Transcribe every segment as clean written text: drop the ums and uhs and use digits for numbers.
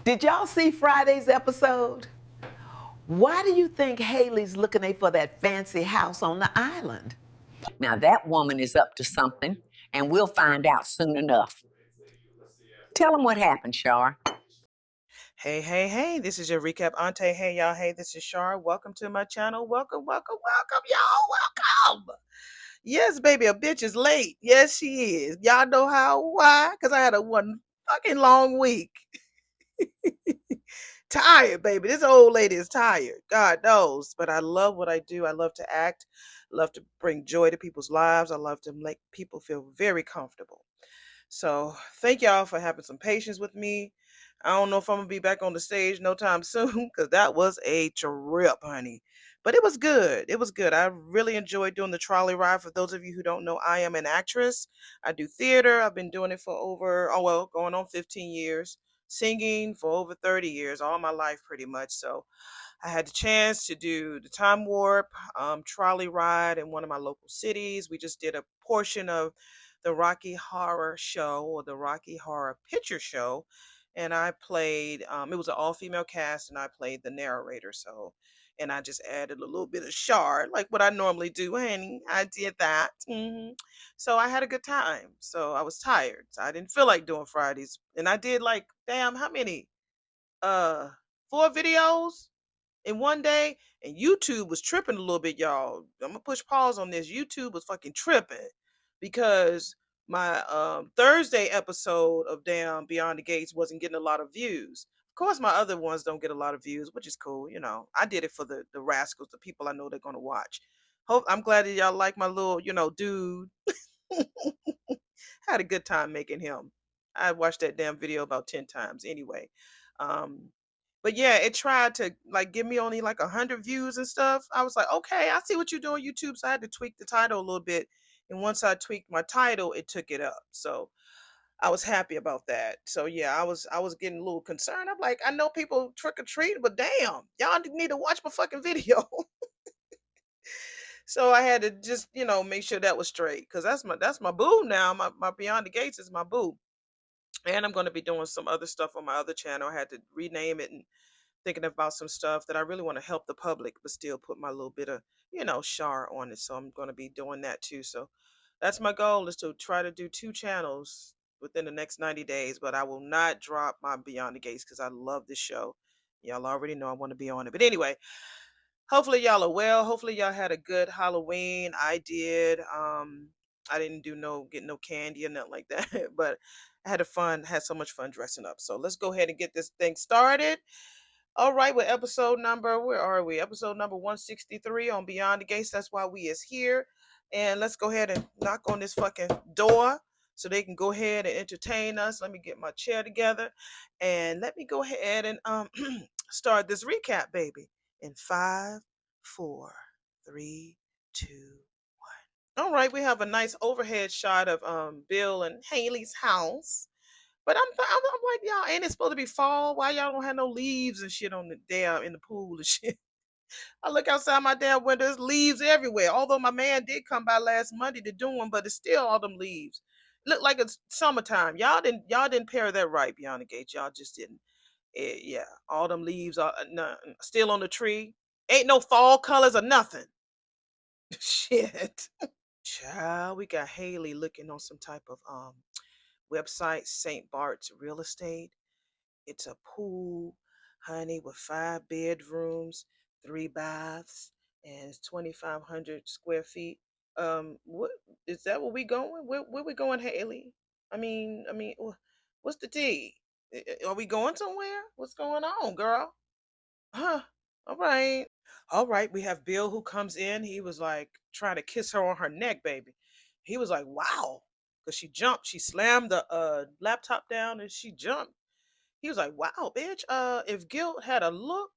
Did y'all see Friday's episode? Why do you think Haley's looking for that fancy house on the island? Now that woman is up to something, and we'll find out soon enough. Tell them what happened, Shar. Hey, this is your recap Aunty. Hey, y'all. Hey, this is Shar. Welcome to my channel. Welcome, y'all. Welcome. Yes, baby, a bitch is late. Yes, she is. Y'all know why? Because I had a one fucking long week. Tired, baby. This old lady is tired. God knows. But I love what I do. I love to act. Love to bring joy to people's lives. I love to make people feel very comfortable. So thank y'all for having some patience with me. I don't know if I'm gonna be back on the stage no time soon because that was a trip, honey. But it was good. It was good. I really enjoyed doing the trolley ride. For those of you who don't know, I am an actress. I do theater. I've been doing it for going on 15 years. Singing for over 30 years, all my life pretty much. So I had the chance to do the Time Warp trolley ride in one of my local cities. We just did a portion of the Rocky Horror Show or the Rocky Horror Picture Show. And I played, it was an all female cast, and I played the narrator. So, and I just added a little bit of Shard, like what I normally do. Honey, I did that. So I had a good time. So I was tired. So I didn't feel like doing Fridays. And I did like, damn, how many? Uh, 4 videos in one day, and YouTube was tripping a little bit, y'all. I'm gonna push pause on this. YouTube was fucking tripping because my Thursday episode of damn Beyond the Gates wasn't getting a lot of views. Of course, my other ones don't get a lot of views, which is cool. You know, I did it for the rascals, the people I know they're gonna watch. Hope I'm glad that y'all like my little, dude. Had a good time making him. I watched that damn video about 10 times anyway. Um, but yeah, it tried to like give me only like 100 views and stuff. I was like, okay, I see what you're doing, YouTube. So I had to tweak the title a little bit. And once I tweaked my title, it took it up. So I was happy about that. So yeah, I was getting a little concerned. I'm like, I know people trick or treat, but damn, y'all need to watch my fucking video. So I had to just, make sure that was straight. Cause that's my boo now. My Beyond the Gates is my boo. And I'm gonna be doing some other stuff on my other channel. I had to rename it and thinking about some stuff that I really want to help the public, but still put my little bit of, char on it. So I'm going to be doing that too. So that's my goal, is to try to do 2 channels within the next 90 days, but I will not drop my Beyond the Gates because I love this show. Y'all already know I want to be on it. But anyway, hopefully y'all are well. Hopefully y'all had a good Halloween. I did. I didn't get no candy or nothing like that, but I had so much fun dressing up. So let's go ahead and get this thing started. All right, with episode number, where are we? Episode number 163 on Beyond the Gates. That's why we is here. And let's go ahead and knock on this fucking door so they can go ahead and entertain us. Let me get my chair together and let me go ahead and start this recap, baby. In 5, 4, 3, 2. All right, we have a nice overhead shot of Bill and Haley's house. But I'm like, y'all, ain't it supposed to be fall? Why y'all don't have no leaves and shit on the damn in the pool and shit? I look outside my damn window, there's leaves everywhere. Although my man did come by last Monday to do them, but it's still all them leaves. Look like it's summertime. Y'all didn't pair that right, Beyond the Gates. Y'all just didn't. Yeah, all them leaves are still on the tree. Ain't no fall colors or nothing. Shit. Child, we got Haley looking on some type of website, St. Bart's Real Estate. It's a pool, honey, with 5 bedrooms, 3 baths, and it's 2,500 square feet. What is that? Where we going? Where we going, Haley? What's the tea? Are we going somewhere? What's going on, girl? Huh? All right. All right. We have Bill who comes in. He was like trying to kiss her on her neck, baby. He was like, wow. Because she jumped. She slammed the laptop down and she jumped. He was like, wow, bitch, if guilt had a look,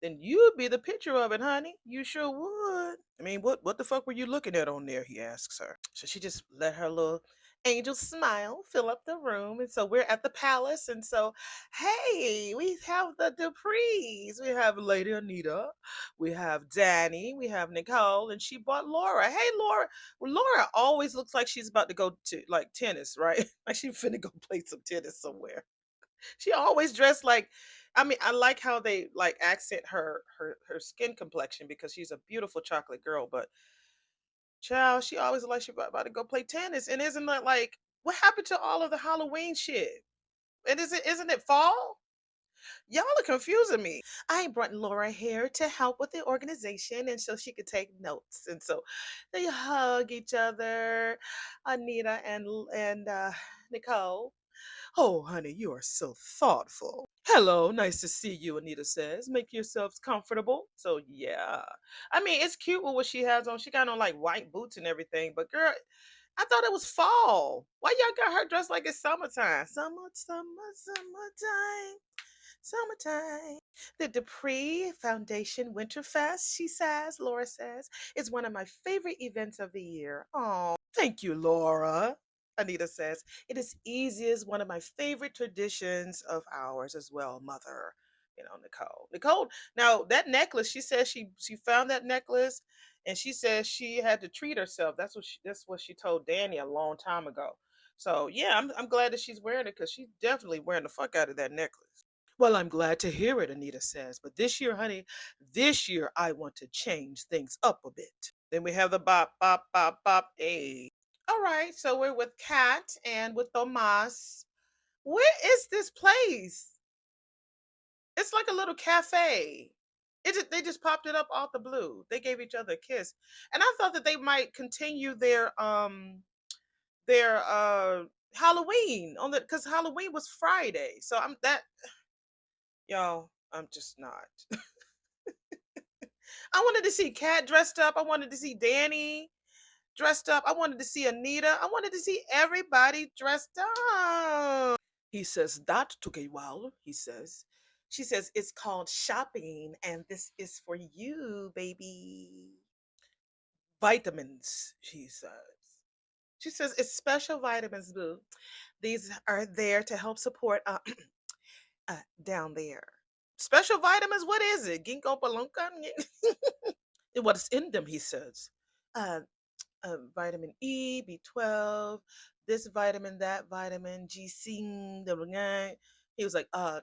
then you'd be the picture of it, honey. You sure would. I mean, what the fuck were you looking at on there? He asks her. So she just let her little angel smile fill up the room. And so we're at the palace. And so, hey, we have the Duprees. We have Lady Anita. We have Danny. We have Nicole. And she bought Laura. Hey, Laura. Well, Laura always looks like she's about to go to like tennis, right? Like she's finna go play some tennis somewhere. She always dressed like, I mean, I like how they like accent her skin complexion because she's a beautiful chocolate girl, but child, she always like she about to go play tennis. And isn't that like what happened to all of the Halloween shit? And isn't it fall? Y'all are confusing me. I brought Laura here to help with the organization and so she could take notes. And so they hug each other, Anita and Nicole. Oh, honey, you are so thoughtful. Hello, nice to see you, Anita says. Make yourselves comfortable. So, yeah. I mean, it's cute with what she has on. She got on like white boots and everything. But, girl, I thought it was fall. Why y'all got her dressed like it's summertime? Summertime. Summertime. The Dupree Foundation Winterfest, she says, Laura says, is one of my favorite events of the year. Oh, thank you, Laura. Anita says, it is easy as one of my favorite traditions of ours as well, mother. You know, Nicole. Nicole, now that necklace, she says she found that necklace and she says she had to treat herself. That's what she told Danny a long time ago. So yeah, I'm glad that she's wearing it because she's definitely wearing the fuck out of that necklace. Well, I'm glad to hear it, Anita says. But this year, honey, this year I want to change things up a bit. Then we have the bop, bop, bop, bop. Hey. All right, so we're with Kat and with Tomas. Where is this place? It's like a little cafe. They just popped it up off the blue. They gave each other a kiss. And I thought that they might continue their Halloween on the because Halloween was Friday. So I'm that y'all, I'm just not. I wanted to see Kat dressed up. I wanted to see Danny dressed up. I wanted to see Anita. I wanted to see everybody dressed up. He says, that took a while, he says. She says, it's called shopping, and this is for you, baby. Vitamins, she says. She says, it's special vitamins, boo. These are there to help support down there. Special vitamins, what is it? Ginkgo palunka? What's in them, he says. Uh, vitamin E, B12, this vitamin, that vitamin, G-Sing, he was like, I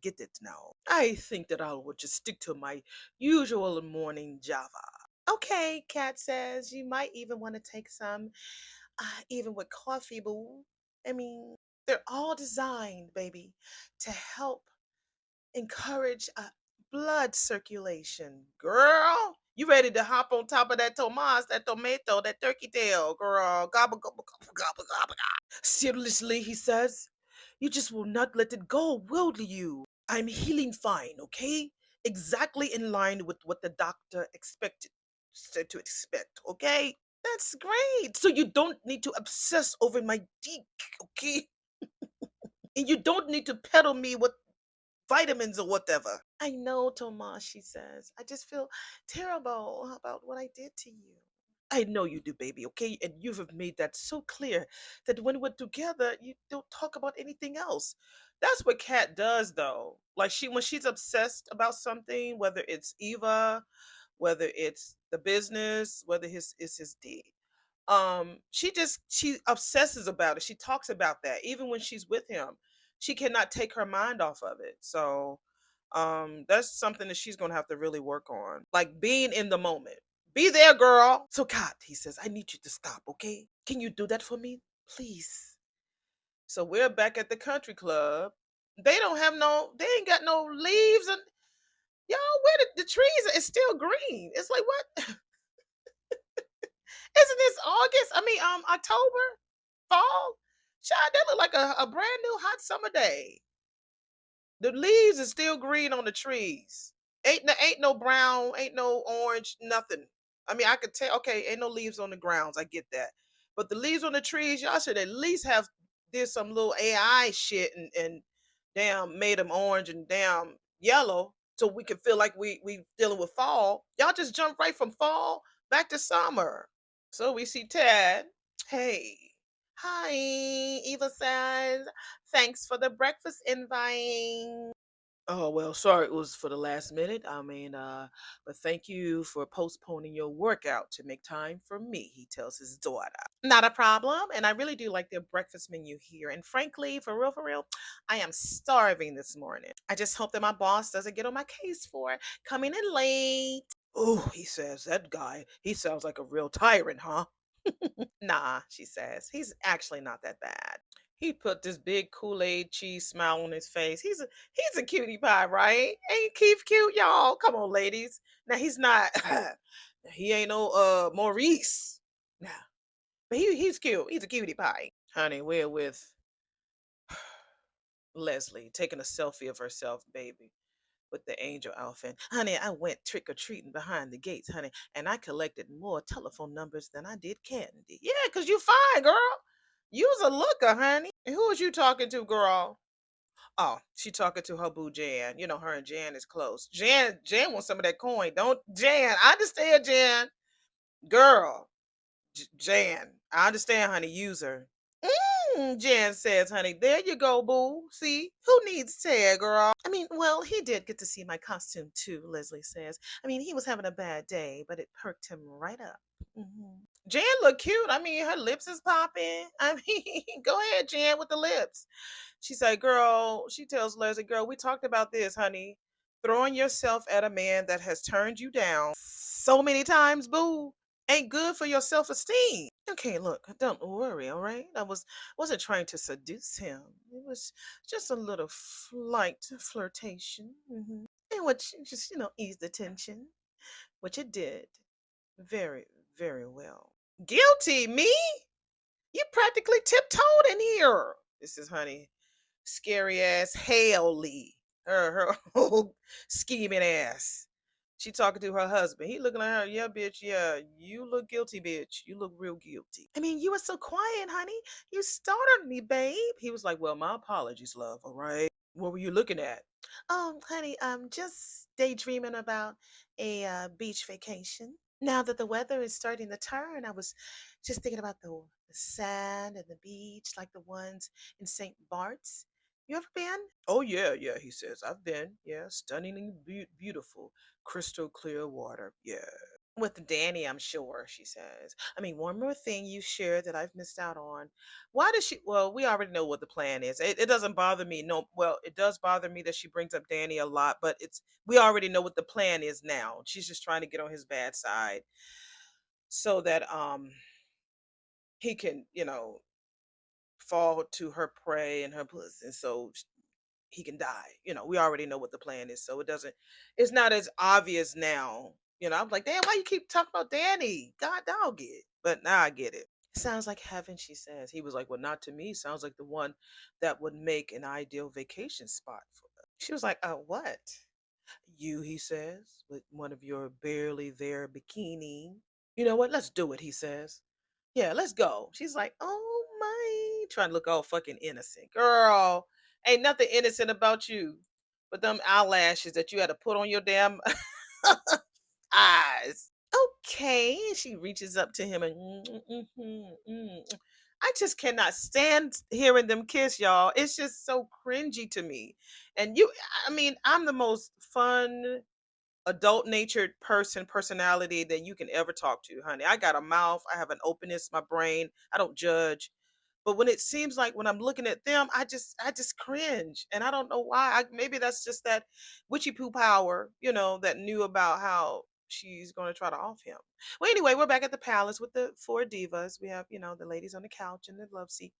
get it now. I think that I will just stick to my usual morning Java. Okay, Kat says, you might even want to take some, even with coffee, boo. I mean, they're all designed, baby, to help encourage blood circulation. Girl, you ready to hop on top of that Tomas, that tomato, that turkey tail, girl. Gobble, gobble, gobble, gobble, gobble. Seriously, he says, you just will not let it go, will you? I'm healing fine, okay? Exactly in line with what the doctor said to expect, okay? That's great. So you don't need to obsess over my dick, okay? And you don't need to peddle me with vitamins or whatever. I know, Tomas, she says. I just feel terrible about what I did to you. I know you do, baby, okay? And you have made that so clear that when we're together, you don't talk about anything else. That's what Kat does, though. Like when she's obsessed about something, whether it's Eva, whether it's the business, whether it's his deed. She obsesses about it. She talks about that. Even when she's with him, she cannot take her mind off of it. So that's something that she's gonna have to really work on. Like being in the moment. Be there, girl. So Kat, he says, I need you to stop, okay? Can you do that for me? Please. So we're back at the country club. They ain't got no leaves and y'all, where the trees it's still green. It's like what? Isn't this August? I mean, October, fall. Child, that look like a brand new hot summer day. The leaves are still green on the trees. Ain't no brown, ain't no orange, nothing. I mean, I could tell. Okay, ain't no leaves on the grounds. I get that, but the leaves on the trees, y'all should at least have did some little AI shit and damn made them orange and damn yellow so we can feel like we dealing with fall. Y'all just jump right from fall back to summer. So we see Ted. Hey. Hi, Eva says. Thanks for the breakfast invite. Oh, well, sorry it was for the last minute. But thank you for postponing your workout to make time for me, he tells his daughter. Not a problem. And I really do like their breakfast menu here. And frankly, for real, I am starving this morning. I just hope that my boss doesn't get on my case for coming in late. Oh, he says, that guy, he sounds like a real tyrant, huh? Nah, she says, he's actually not that bad. He put this big Kool-Aid cheese smile on his face. He's a cutie pie, right? Ain't Keith cute, y'all? Come on, ladies. Now he's not he ain't no Maurice. Nah. But he's cute. He's a cutie pie. Honey, we're with Leslie taking a selfie of herself, baby, with the angel outfit. Honey, I went trick or treating behind the gates, honey, and I collected more telephone numbers than I did candy. Yeah, because you fine, girl. You's a looker, honey. And who was you talking to, girl? Oh, she talking to her boo Jan. You know, her and Jan is close. Jan wants some of that coin. Don't Jan. I understand, Jan. Girl, Jan. I understand, honey. Use her. Jan says, honey, there you go, boo. See, who needs Ted, girl? I mean, well, he did get to see my costume too, Leslie says. I mean, he was having a bad day, but it perked him right up. Jan look cute. I mean, her lips is popping. I mean, go ahead, Jan, with the lips. She said, girl, she tells Leslie, girl, we talked about this, honey. Throwing yourself at a man that has turned you down so many times, boo, ain't good for your self-esteem. Okay, look, don't worry, all right? Wasn't trying to seduce him. It was just a little light flirtation. And which just, eased the tension, which it did very, very well. Guilty, me? You practically tiptoed in here. This is honey, scary ass Haley. Her old scheming ass. She talking to her husband. He looking at her. Yeah, bitch. Yeah, you look guilty, bitch. You look real guilty. I mean, you were so quiet, honey. You startled me, babe. He was like, well, my apologies, love. All right. What were you looking at? Oh, honey, I'm just daydreaming about a beach vacation. Now that the weather is starting to turn, I was just thinking about the sand and the beach, like the ones in St. Bart's. You ever been? Oh yeah, yeah. He says I've been. Yeah, stunningly beautiful, crystal clear water. Yeah. With Danny, I'm sure, she says. I mean, one more thing you shared that I've missed out on. Why does she? Well, we already know what the plan is. It doesn't bother me. No, well, it does bother me that she brings up Danny a lot, but we already know what the plan is now. She's just trying to get on his bad side so that he can, fall to her prey and her pussy, and so he can die. We already know what the plan is, so it's not as obvious now. I'm like, damn, why you keep talking about Danny? God dog it. But now I get it. Sounds like heaven, she says. He was like, well, not to me. Sounds like the one that would make an ideal vacation spot for us. She was like, what? You, he says, with one of your barely there bikini. You know what? Let's do it, he says. Yeah, let's go. She's like, oh my, trying to look all fucking innocent. Girl, ain't nothing innocent about you but them eyelashes that you had to put on your damn eyes. Okay. She reaches up to him and I just cannot stand hearing them kiss, y'all. It's just so cringy to me. And I mean, I'm the most fun adult natured personality that you can ever talk to, honey. I got a mouth, I have an openness, my brain, I don't judge. But when it seems like when I'm looking at them, I just cringe. And I don't know why. Maybe that's just that witchy poo power, that knew about how she's going to try to off him. Well, anyway, we're back at the palace with the four divas. We have, the ladies on the couch and the love seat.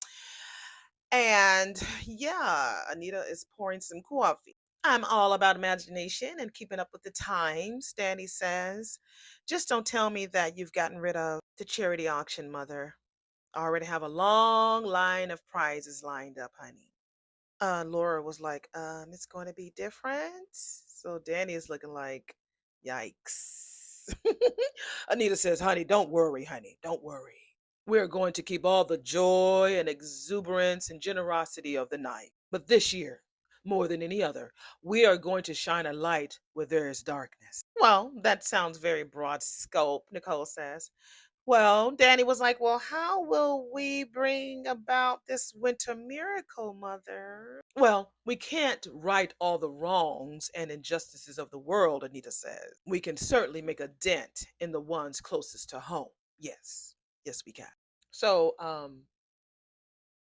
And yeah, Anita is pouring some coffee. I'm all about imagination and keeping up with the times, Danny says. Just don't tell me that you've gotten rid of the charity auction, mother. I already have a long line of prizes lined up, honey. Laura was like, it's going to be different. So Danny is looking like, yikes. Anita says, honey, don't worry, honey. Don't worry. We're going to keep all the joy and exuberance and generosity of the night. But this year, more than any other, we are going to shine a light where there is darkness. Well, that sounds very broad scope, Nicole says. Well, Danny was like, well, how will we bring about this winter miracle, Mother? Well, we can't right all the wrongs and injustices of the world, Anita says. We can certainly make a dent in the ones closest to home. Yes. Yes, we can. So,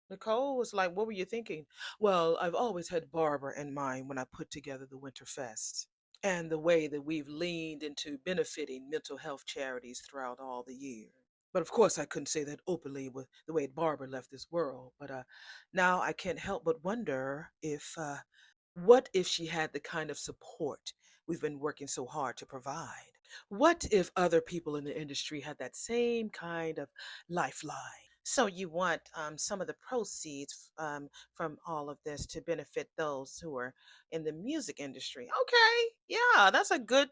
Nicole was like, what were you thinking? Well, I've always had Barbara in mind when I put together the Winterfest and the way that we've leaned into benefiting mental health charities throughout all the year. But of course, I couldn't say that openly with the way Barbara left this world. But now I can't help but wonder if, what if she had the kind of support we've been working so hard to provide? What if other people in the industry had that same kind of lifeline? So you want some of the proceeds from all of this to benefit those who are in the music industry. Okay, yeah, that's a good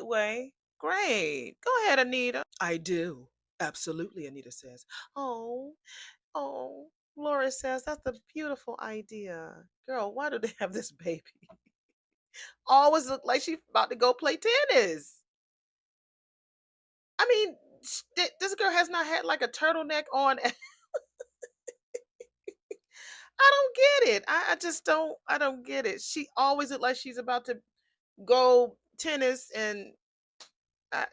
way. Great. Go ahead, Anita. I do. Absolutely, Anita says. Oh, oh, Laura says that's a beautiful idea. Girl, why do they have this baby? Always look like she's about to go play tennis. I mean, this girl has not had like a turtleneck on. I don't get it. I just don't. I don't get it. She always look like she's about to go tennis and. I,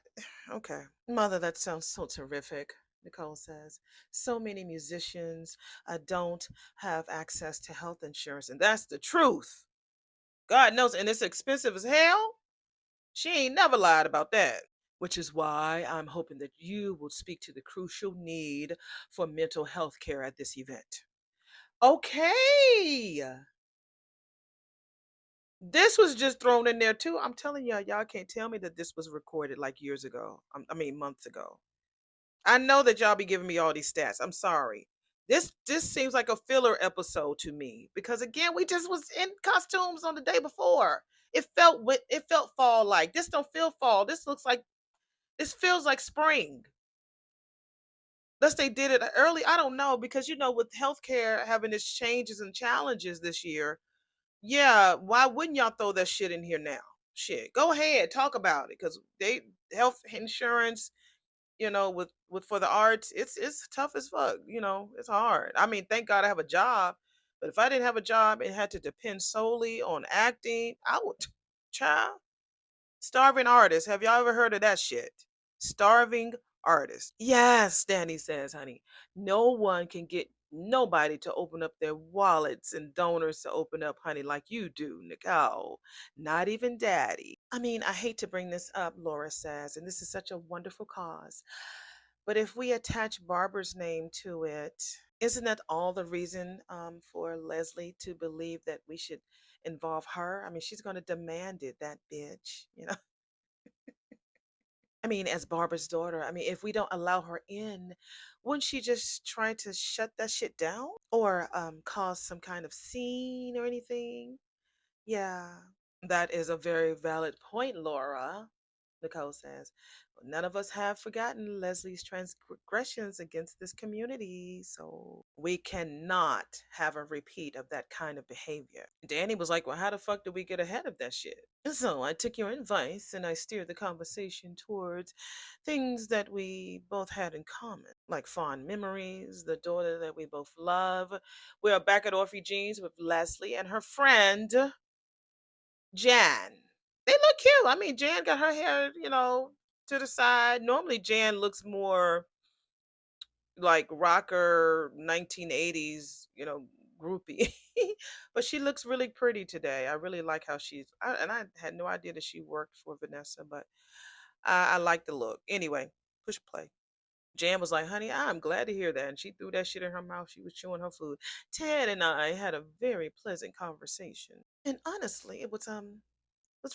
okay, Mother, that sounds so terrific. Nicole says, so many musicians don't have access to health insurance, and that's the truth. God knows, and it's expensive as hell. She ain't never lied about that. Which is why I'm hoping that you will speak to the crucial need for mental health care at this event. Okay. This was just thrown in there too. I'm telling y'all can't tell me that this was recorded like years ago. I mean, months ago. I know that y'all be giving me all these stats. I'm sorry. This seems like a filler episode to me because again, we just was in costumes on the day before. It felt fall like. This don't feel fall. This feels like spring. Unless they did it early, I don't know because with healthcare having its changes and challenges this year, yeah, why wouldn't y'all throw that shit in here now? Shit, go ahead, talk about it because they health insurance, with for the arts, it's tough as fuck. It's hard. I mean, thank God I have a job, but if I didn't have a job and had to depend solely on acting, I would, child, starving artist. Have y'all ever heard of that shit? Starving artist. Yes, Danny says, honey. No one can get nobody to open up their wallets and donors to open up, honey, like you do, Nicole. Not even daddy. I mean, I hate to bring this up, Laura says, and this is such a wonderful cause. But if we attach Barbara's name to it, isn't that all the reason for Leslie to believe that we should involve her? I mean, she's going to demand it, that bitch. I mean, as Barbara's daughter, I mean, if we don't allow her in, wouldn't she just try to shut that shit down or cause some kind of scene or anything? Yeah, that is a very valid point, Laura. Nicole says, "Well, none of us have forgotten Leslie's transgressions against this community, so we cannot have a repeat of that kind of behavior." Danny was like, well, how the fuck did we get ahead of that shit? So I took your advice and I steered the conversation towards things that we both had in common, like fond memories, the daughter that we both love. We are back at Orphe Jeans with Leslie and her friend, Jan. They look cute. I mean, Jan got her hair, to the side. Normally, Jan looks more like rocker 1980s, groupie. But she looks really pretty today. I really like how and I had no idea that she worked for Vanessa, but I like the look. Anyway, push play. Jan was like, honey, I'm glad to hear that. And she threw that shit in her mouth. She was chewing her food. Ted and I had a very pleasant conversation. And honestly, it was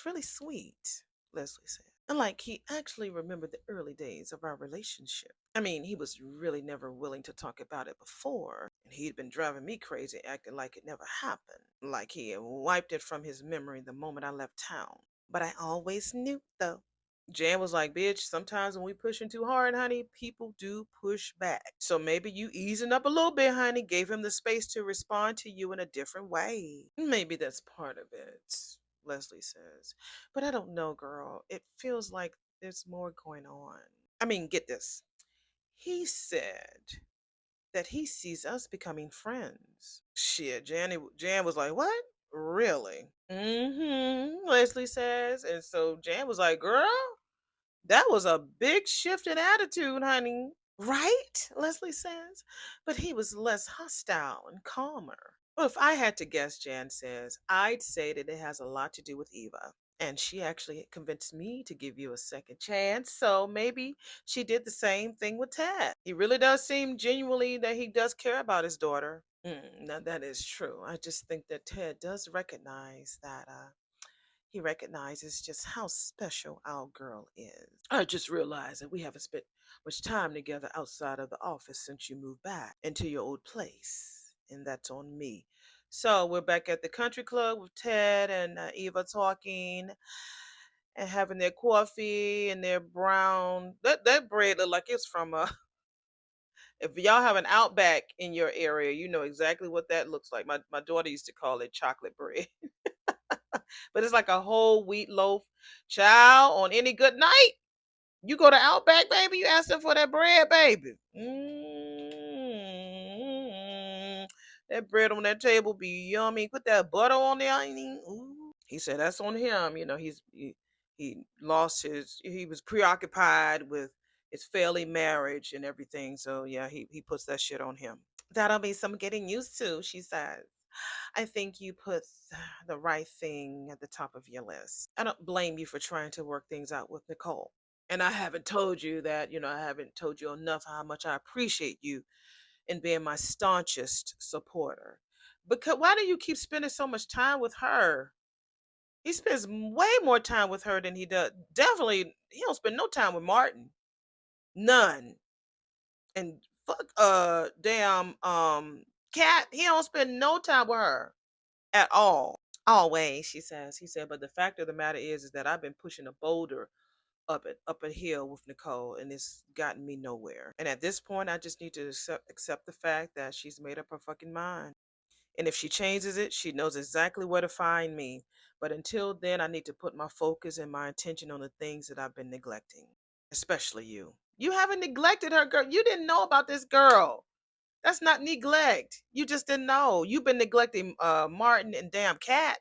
really sweet, Leslie said. And like he actually remembered the early days of our relationship. I mean, he was really never willing to talk about it before. And he'd been driving me crazy, acting like it never happened. Like he had wiped it from his memory the moment I left town. But I always knew, though. Jan was like, bitch, sometimes when we pushing too hard, honey, people do push back. So maybe you easing up a little bit, honey, gave him the space to respond to you in a different way. Maybe that's part of it, Leslie says. But I don't know, girl. It feels like there's more going on. I mean, get this. He said that he sees us becoming friends. Shit, Jan was like, what? Really? Mm-hmm, Leslie says. And so Jan was like, girl, that was a big shift in attitude, honey. Right? Leslie says. But he was less hostile and calmer. Well, if I had to guess, Jan says, I'd say that it has a lot to do with Eva. And she actually convinced me to give you a second chance. So maybe she did the same thing with Ted. He really does seem genuinely that he does care about his daughter. Now that is true. I just think that Ted does recognize that he recognizes just how special our girl is. I just realized that we haven't spent much time together outside of the office since you moved back into your old place, and that's on me. So we're back at the country club with Ted and Eva talking and having their coffee and their brown. That bread looked like it's from a. If y'all have an Outback in your area, you know exactly what that looks like. My daughter used to call it chocolate bread. But it's like a whole wheat loaf. Child, on any good night, you go to Outback, baby, you ask them for that bread, baby. That bread on that table be yummy. Put that butter on there. Ooh. He said that's on him. You know, he lost he was preoccupied with his failing marriage and everything. So yeah, he puts that shit on him. That'll be some getting used to, she says. I think you put the right thing at the top of your list. I don't blame you for trying to work things out with Nicole. And I haven't told you that, I haven't told you enough how much I appreciate you in being my staunchest supporter. Because why do you keep spending so much time with her? He spends way more time with her than he does. Definitely, he don't spend no time with Martin. None. And fuck damn Cat, he don't spend no time with her at all. Always, she says. He said, but the fact of the matter is that I've been pushing a boulder up a hill with Nicole, and it's gotten me nowhere. And at this point, I just need to accept the fact that she's made up her fucking mind. And if she changes it, she knows exactly where to find me. But until then, I need to put my focus and my attention on the things that I've been neglecting, especially you. You haven't neglected her, girl. You didn't know about this girl. That's not neglect. You just didn't know. You've been neglecting Martin and damn Cat.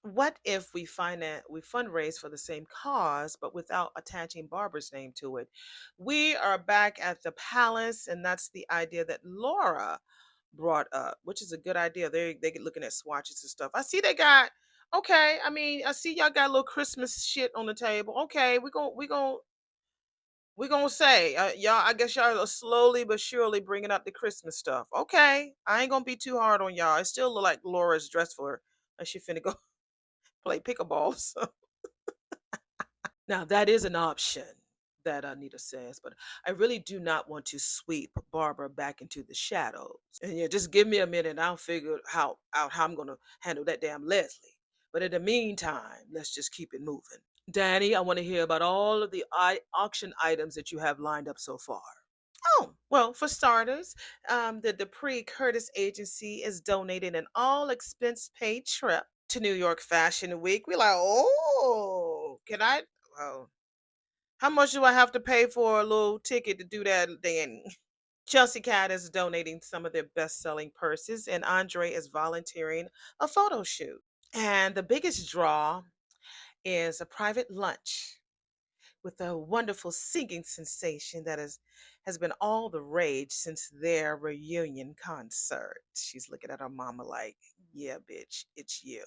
What if we fundraise for the same cause but without attaching Barbara's name to it? We are back at the palace, and that's the idea that Laura brought up, which is a good idea. They get looking at swatches and stuff. I see they got okay. I mean, I see y'all got a little Christmas shit on the table. Okay, we gonna say y'all. I guess y'all are slowly but surely bringing up the Christmas stuff. Okay, I ain't gonna be too hard on y'all. It still look like Laura's dressed for her. Like she finna go play pickleball. So. Now, that is an option that Anita says, but I really do not want to sweep Barbara back into the shadows. And yeah, just give me a minute and I'll figure out how I'm going to handle that damn Leslie. But in the meantime, let's just keep it moving. Danny, I want to hear about all of the auction items that you have lined up so far. Oh, well, for starters, the Dupree Curtis Agency is donating an all expense paid trip to New York Fashion Week. We're like, oh, can I? Oh, how much do I have to pay for a little ticket to do that, Danny? Chelsea Cat is donating some of their best selling purses, and Andre is volunteering a photo shoot. And the biggest draw is a private lunch with a wonderful singing sensation that has been all the rage since their reunion concert. She's looking at her mama like, yeah, bitch, it's you.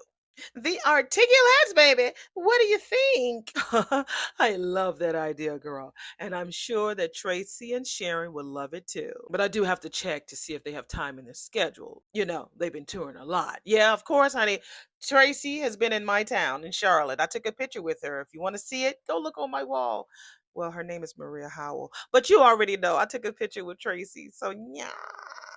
The articulates, baby. What do you think? I love that idea, girl. And I'm sure that Tracy and Sharon will love it too. But I do have to check to see if they have time in their schedule. They've been touring a lot. Yeah, of course, honey. Tracy has been in my town in Charlotte. I took a picture with her. If you want to see it, go look on my wall. Well, her name is Maria Howell. But you already know I took a picture with Tracy. So, yeah.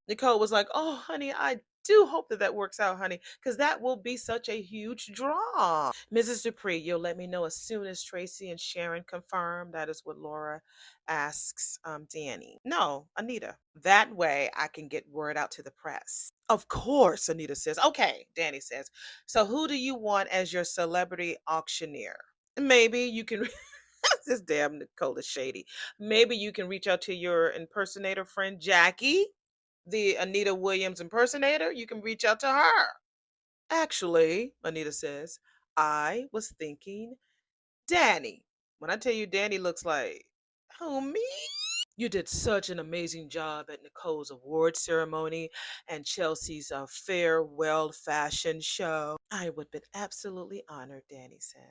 Nicole was like, oh, honey, I do hope that works out, honey, because that will be such a huge draw. Mrs. Dupree, you'll let me know as soon as Tracy and Sharon confirm. That is what Laura asks Danny. No, Anita. That way I can get word out to the press. Of course, Anita says. Okay, Danny says. So who do you want as your celebrity auctioneer? Maybe you can This damn Nicole is shady. Maybe you can reach out to your impersonator friend Jackie, the Anita Williams impersonator. You can reach out to her. Actually, Anita says, I was thinking Danny. When I tell you Danny looks like, who, me? You did such an amazing job at Nicole's award ceremony and Chelsea's farewell fashion show. I would be absolutely honored, Danny says.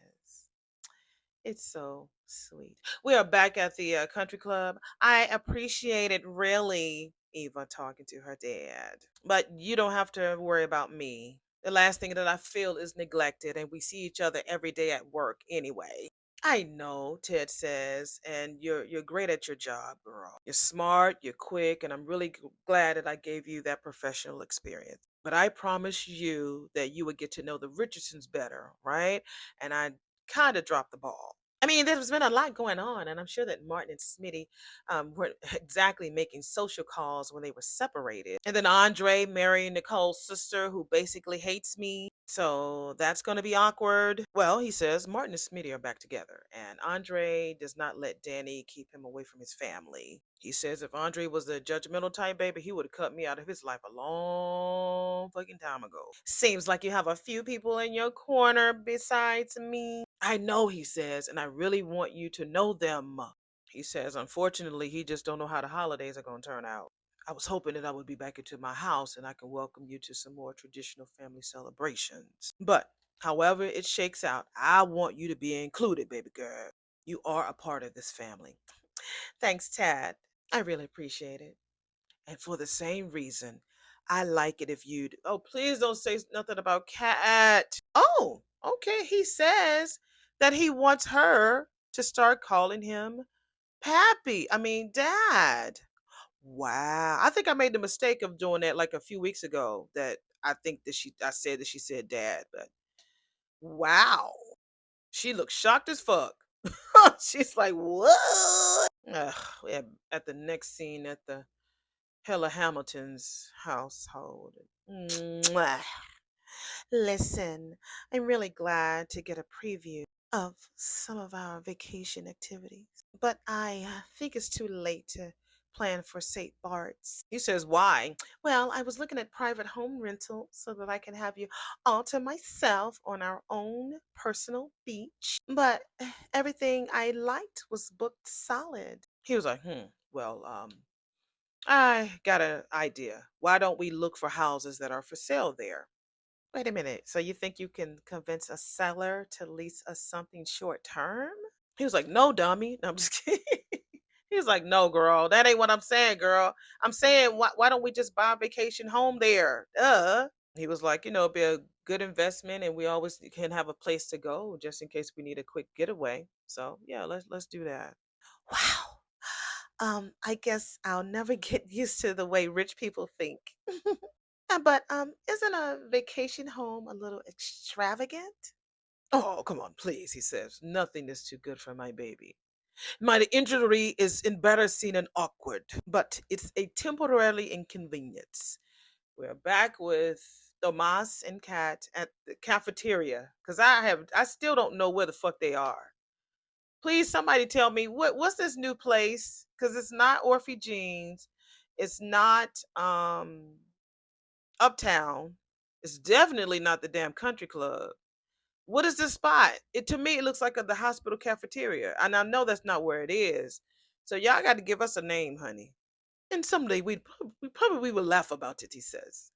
It's so sweet. We are back at the country club. I appreciate it really, Eva talking to her dad. But you don't have to worry about me. The last thing that I feel is neglected, and we see each other every day at work anyway. I know, Ted says, and you're great at your job, girl. You're smart, you're quick, and I'm really glad that I gave you that professional experience. But I promised you that you would get to know the Richardsons better, right? And I kind of dropped the ball. I mean, there's been a lot going on, and I'm sure that Martin and Smitty weren't exactly making social calls when they were separated. And then Andre marrying Nicole's sister, who basically hates me. So that's going to be awkward. Well, he says Martin and Smitty are back together, and Andre does not let Danny keep him away from his family. He says if Andre was the judgmental type, baby, he would have cut me out of his life a long fucking time ago. Seems like you have a few people in your corner besides me. I know, he says, and I really want you to know them. He says, unfortunately, he just don't know how the holidays are going to turn out. I was hoping that I would be back into my house and I can welcome you to some more traditional family celebrations. But however it shakes out, I want you to be included, baby girl. You are a part of this family. Thanks, Tad. I really appreciate it. And for the same reason, I like it if you'd. Oh, please don't say nothing about Cat. Oh, okay. He says that he wants her to start calling him Pappy. I mean, Dad. Wow. I think I made the mistake of doing that like a few weeks ago. That I said that she said dad, but wow. She looks shocked as fuck. She's like, what? Ugh, at the next scene at the Hella Hamilton's household. Mwah. Listen, I'm really glad to get a preview of some of our vacation activities, but I think it's too late to plan for St. Bart's. He says, why? Well, I was looking at private home rental so that I can have you all to myself on our own personal beach, but everything I liked was booked solid. He was like, well, I got an idea. Why don't we look for houses that are for sale there? Wait a minute. So you think you can convince a seller to lease us something short term? He was like, no, dummy. No, I'm just kidding. He was like, no, girl, that ain't what I'm saying, girl. I'm saying, why don't we just buy a vacation home there? He was like, it'd be a good investment, and we always can have a place to go just in case we need a quick getaway. So yeah, let's do that. Wow. I guess I'll never get used to the way rich people think. But isn't a vacation home a little extravagant? Oh, come on, please, he says. Nothing is too good for my baby. My injury is embarrassing and awkward, but it's a temporary inconvenience. We're back with Tomas and Kat at the cafeteria because I still don't know where the fuck they are. Please, somebody tell me what's this new place? Because it's not Orphe Jeans, it's not Uptown. It's definitely not the damn country club. What is this spot? To me it looks like the hospital cafeteria, and I know that's not where it is. So y'all got to give us a name, honey. And someday we probably will laugh about it. He says.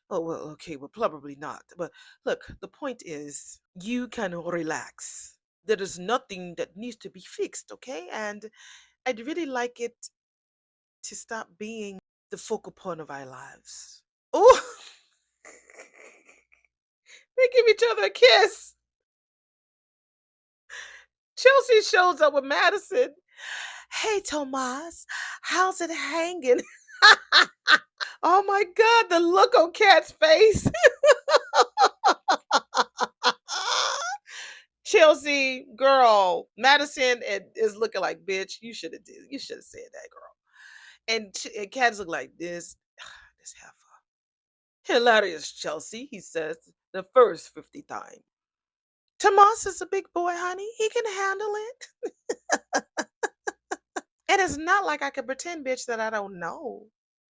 Oh well, okay, well probably not. But look, the point is, you can relax. There is nothing that needs to be fixed, okay? And I'd really like it to stop being the focal point of our lives. Oh, they give each other a kiss. Chelsea shows up with Madison. Hey, Tomas, how's it hanging? Oh my God, the look on Kat's face. Chelsea, girl, Madison is looking like, bitch, you should have said that, girl. And Kat is looking like this. This heifer. Hilarious, Chelsea, he says, the first 50 times. Tomas is a big boy, honey. He can handle it. And it's not like I can pretend, bitch, that I don't know.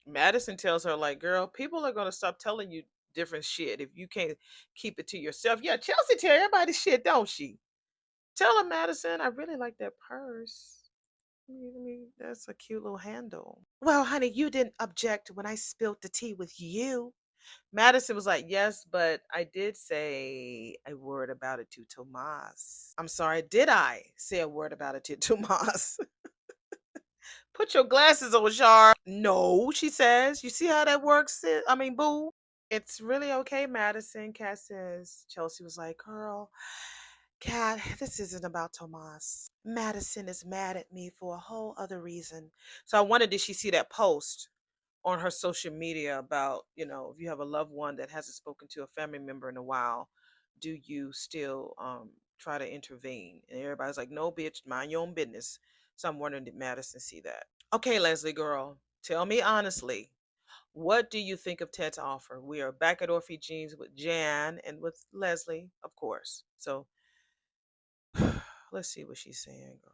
Madison tells her, like, girl, people are gonna stop telling you different shit if you can't keep it to yourself. Yeah, Chelsea tell everybody shit, don't she? Tell her, Madison, I really like that purse. That's a cute little handle. Well, honey, you didn't object when I spilled the tea with you. Madison was like, yes, but I did say a word about it to Tomas. I'm sorry, did I say a word about it to Tomas? Put your glasses on, Shar. No, she says. You see how that works? Boo. It's really okay, Madison, Kat says. Chelsea was like, girl, Kat, this isn't about Tomas. Madison is mad at me for a whole other reason. So I wondered, did she see that post on her social media about, if you have a loved one that hasn't spoken to a family member in a while, do you still try to intervene? And everybody's like, no, bitch, mind your own business. So I'm wondering, did Madison see that? Okay, Leslie, girl, tell me honestly, what do you think of Ted's offer? We are back at Orphe Jeans with Jan and with Leslie, of course. So let's see what she's saying, girl.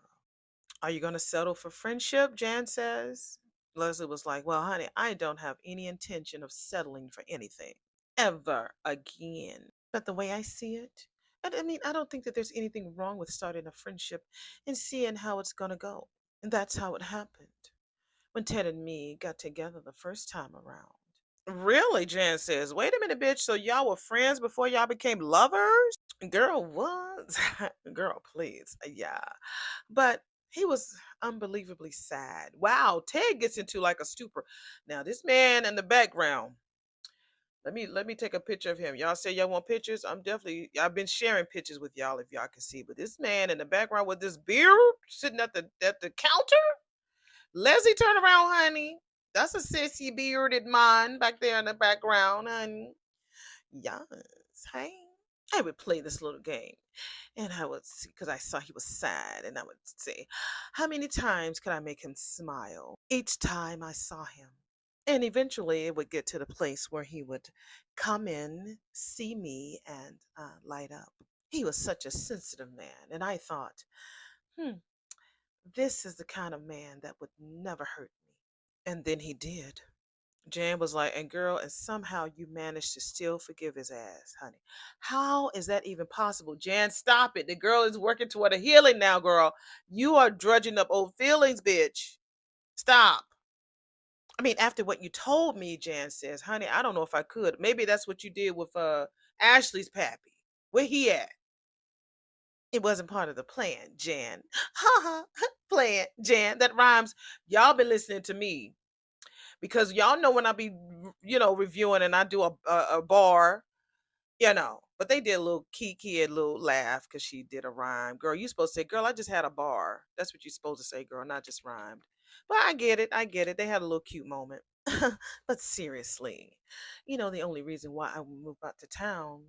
Are you going to settle for friendship? Jan says. Leslie was like, well, honey, I don't have any intention of settling for anything ever again. But the way I see it, I don't think that there's anything wrong with starting a friendship and seeing how it's going to go. And that's how it happened when Ted and me got together the first time around. Really, Jan says. Wait a minute, bitch. So y'all were friends before y'all became lovers? Girl, what? Girl, please. Yeah. But he was unbelievably sad. Wow, Ted gets into like a stupor. Now, this man in the background. Let me take a picture of him. Y'all say y'all want pictures? I've been sharing pictures with y'all if y'all can see. But this man in the background with this beard sitting at the counter. Leslie, turn around, honey. That's a sissy bearded man back there in the background, honey. Yes. Hey. I would play this little game. And I would see, because I saw he was sad, and I would say, how many times could I make him smile? Each time I saw him. And eventually it would get to the place where he would come in, see me, and light up. He was such a sensitive man. And I thought, this is the kind of man that would never hurt me. And then he did. Jan was like, and girl, and somehow you managed to still forgive his ass, honey. How is that even possible? Jan, stop it. The girl is working toward a healing now, girl. You are drudging up old feelings, bitch. Stop. After what you told me, Jan says, honey, I don't know if I could. Maybe that's what you did with Ashley's pappy. Where he at? It wasn't part of the plan, Jan. Ha ha. Plan, Jan. That rhymes. Y'all been listening to me. Because y'all know when I be, reviewing and I do a bar, but they did a little kiki, a little laugh because she did a rhyme. Girl, you supposed to say, girl, I just had a bar. That's what you're supposed to say, girl, not just rhymed. But I get it. They had a little cute moment. But seriously, the only reason why I moved back to town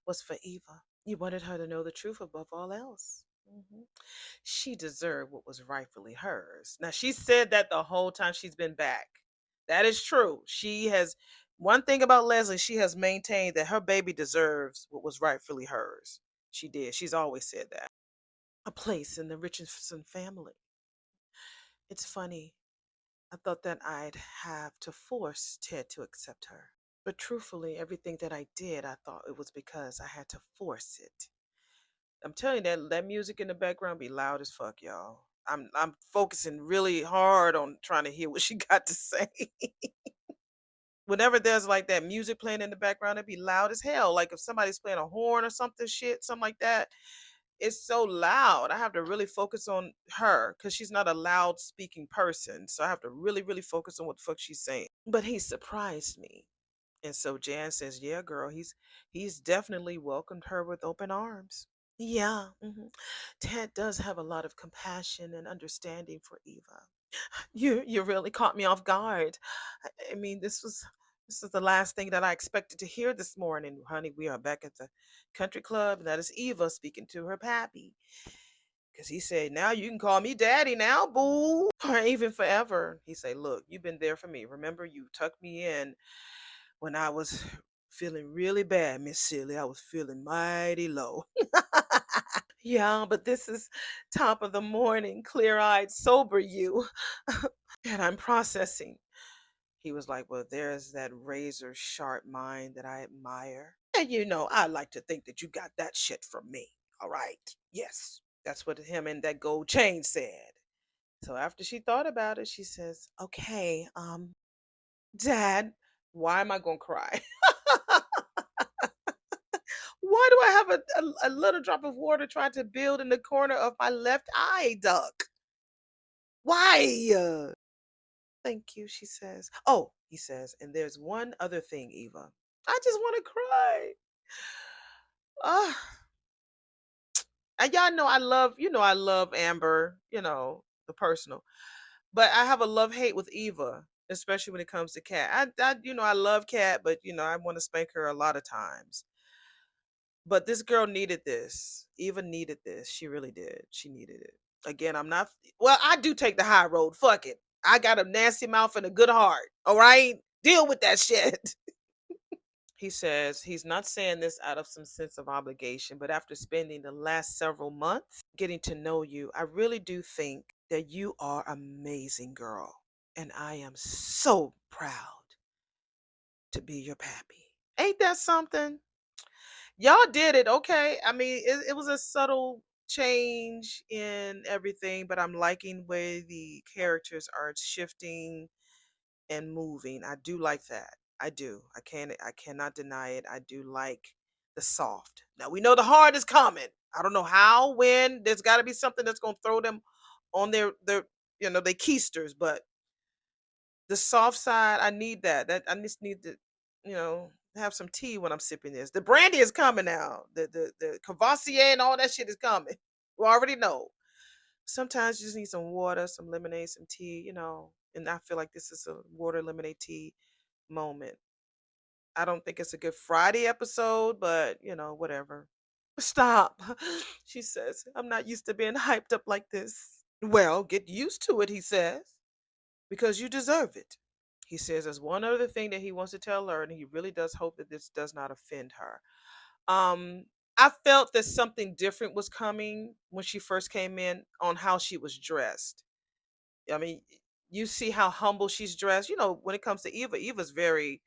was for Eva. You wanted her to know the truth above all else. She deserved what was rightfully hers. Now, she said that the whole time she's been back. That is true. She has one thing about Leslie, she has maintained that her baby deserves what was rightfully hers. She did. She's always said that. A place in the Richardson family. It's funny. I thought that I'd have to force Ted to accept her. But truthfully, everything that I did, I thought it was because I had to force it. I'm telling you that music in the background be loud as fuck, y'all. I'm focusing really hard on trying to hear what she got to say. Whenever there's like that music playing in the background, it'd be loud as hell. Like if somebody's playing a horn or something, something like that. It's so loud. I have to really focus on her because she's not a loud speaking person. So I have to really, really focus on what the fuck she's saying. But he surprised me. And so Jan says, yeah, girl, he's definitely welcomed her with open arms. Yeah, Ted does have a lot of compassion and understanding for Eva. You really caught me off guard. This is the last thing that I expected to hear this morning, honey. We are back at the country club, and that is Eva speaking to her pappy. Because he said, now you can call me daddy now, boo. Or even forever. He said, look, you've been there for me. Remember, you tucked me in when I was feeling really bad, Miss Silly. I was feeling mighty low. Yeah, but this is top of the morning, clear-eyed, sober you. And I'm processing. He was like, well, there's that razor sharp mind that I admire. And I like to think that you got that shit from me. All right. Yes. That's what him and that gold chain said. So after she thought about it, she says, okay, Dad, why am I gonna cry? Why do I have a little drop of water trying to build in the corner of my left eye duck? Why? Thank you, she says. Oh, he says, and there's one other thing, Eva. I just want to cry. Ah, and y'all know I love Amber, the personal. But I have a love-hate with Eva, especially when it comes to Cat. I love Cat, but I want to spank her a lot of times. But this girl needed this. Eva needed this. She really did. She needed it. Again, I'm not. Well, I do take the high road. Fuck it. I got a nasty mouth and a good heart. All right, deal with that shit. He says he's not saying this out of some sense of obligation, but after spending the last several months getting to know you, I really do think that you are amazing, girl. And I am so proud to be your pappy. Ain't that something? Y'all did it, okay. I mean, it was a subtle change in everything, but I'm liking where the characters are shifting and moving. I do like that. I do. I cannot deny it. I do like the soft. Now we know the hard is coming. I don't know how, when. There's got to be something that's going to throw them on their keisters, but the soft side, I need that. That I just need to, have some tea when I'm sipping this. The brandy is coming now. The Cavassier and all that shit is coming. We already know. Sometimes you just need some water, some lemonade, some tea, and I feel like this is a water lemonade tea moment. I don't think it's a good Friday episode, but whatever. Stop. She says, I'm not used to being hyped up like this. Well, get used to it, he says, because you deserve it. He says there's one other thing that he wants to tell her, and he really does hope that this does not offend her. Um, I felt that something different was coming when she first came in on how she was dressed. I mean, you see how humble she's dressed. When it comes to Eva, Eva's very,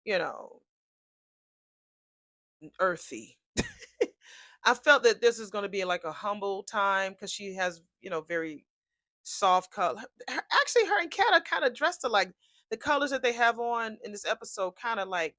you know, earthy. I felt that this is going to be like a humble time because she has, very soft color. Actually, her and Kat are kind of dressed alike. The colors that they have on in this episode kind of like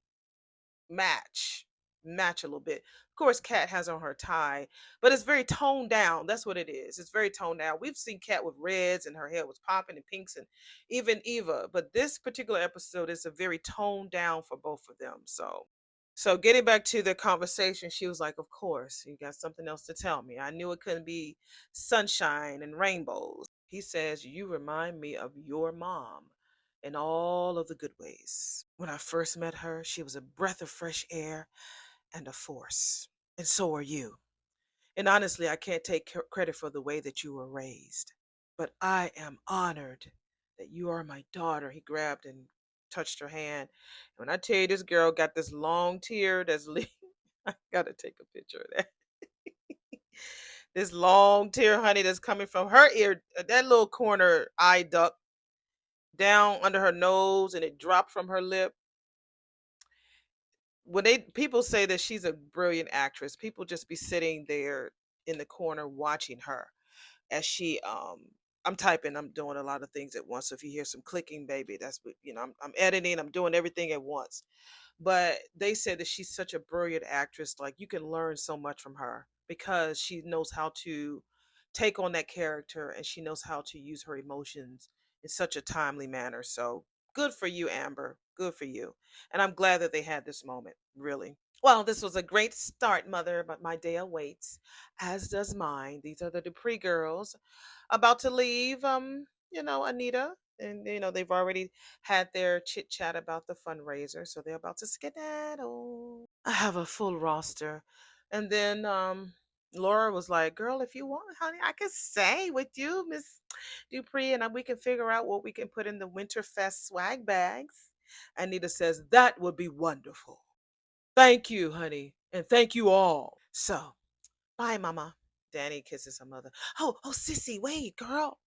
match match a little bit. Of course, Kat has on her tie, but it's very toned down. That's what it is. It's very toned down. We've seen Kat with reds and her hair was popping and pinks and even Eva, but this particular episode is a very toned down for both of them. So getting back to the conversation, she was like, "Of course, you got something else to tell me. I knew it couldn't be sunshine and rainbows." He says, "You remind me of your mom in all of the good ways. When I first met her, she was a breath of fresh air and a force. And so are you. And honestly, I can't take credit for the way that you were raised. But I am honored that you are my daughter." He grabbed and touched her hand. And when I tell you this girl got this long tear that's I gotta take a picture of that. This long tear, honey, that's coming from her ear, that little corner eye duct down under her nose, and it dropped from her lip. When people say that she's a brilliant actress, people just be sitting there in the corner watching her as she I'm typing, I'm doing a lot of things at once. So if you hear some clicking, baby, that's what I'm editing, I'm doing everything at once. But they said that she's such a brilliant actress. Like, you can learn so much from her because she knows how to take on that character and she knows how to use her emotions in such a timely manner. So good for you, Amber. Good for you. And I'm glad that they had this moment, really. Well, this was a great start, Mother, but my day awaits, as does mine. These are the Dupree girls about to leave, Anita. And, they've already had their chit chat about the fundraiser, so they're about to skedaddle. I have a full roster. And then Laura was like, "Girl, if you want, honey, I can stay with you, Miss Dupree, and we can figure out what we can put in the Winterfest swag bags." Anita says, "That would be wonderful. Thank you, honey, and thank you all." So, bye, Mama. Danny kisses her mother. Oh, sissy, wait, girl.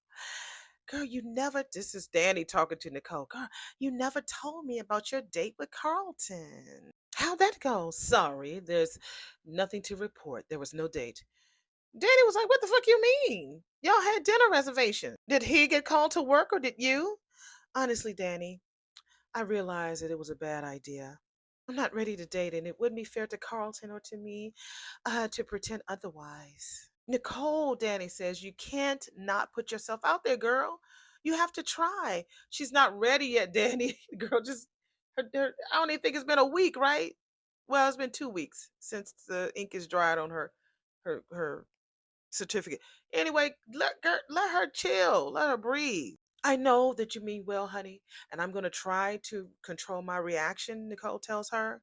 Girl, you never, this is Danny talking to Nicole. Girl, you never told me about your date with Carlton. How'd that go? Sorry, there's nothing to report. There was no date. Danny was like, what the fuck you mean? Y'all had dinner reservation. Did he get called to work or did you? Honestly, Danny, I realized that it was a bad idea. I'm not ready to date, and it wouldn't be fair to Carlton or to me to pretend otherwise. Nicole, Danny says, you can't not put yourself out there, girl. You have to try. She's not ready yet, Danny. The girl just, I don't even think it's been a week, right? Well, it's been 2 weeks since the ink is dried on her certificate. Anyway, let her chill. Let her breathe. I know that you mean well, honey, and I'm going to try to control my reaction, Nicole tells her.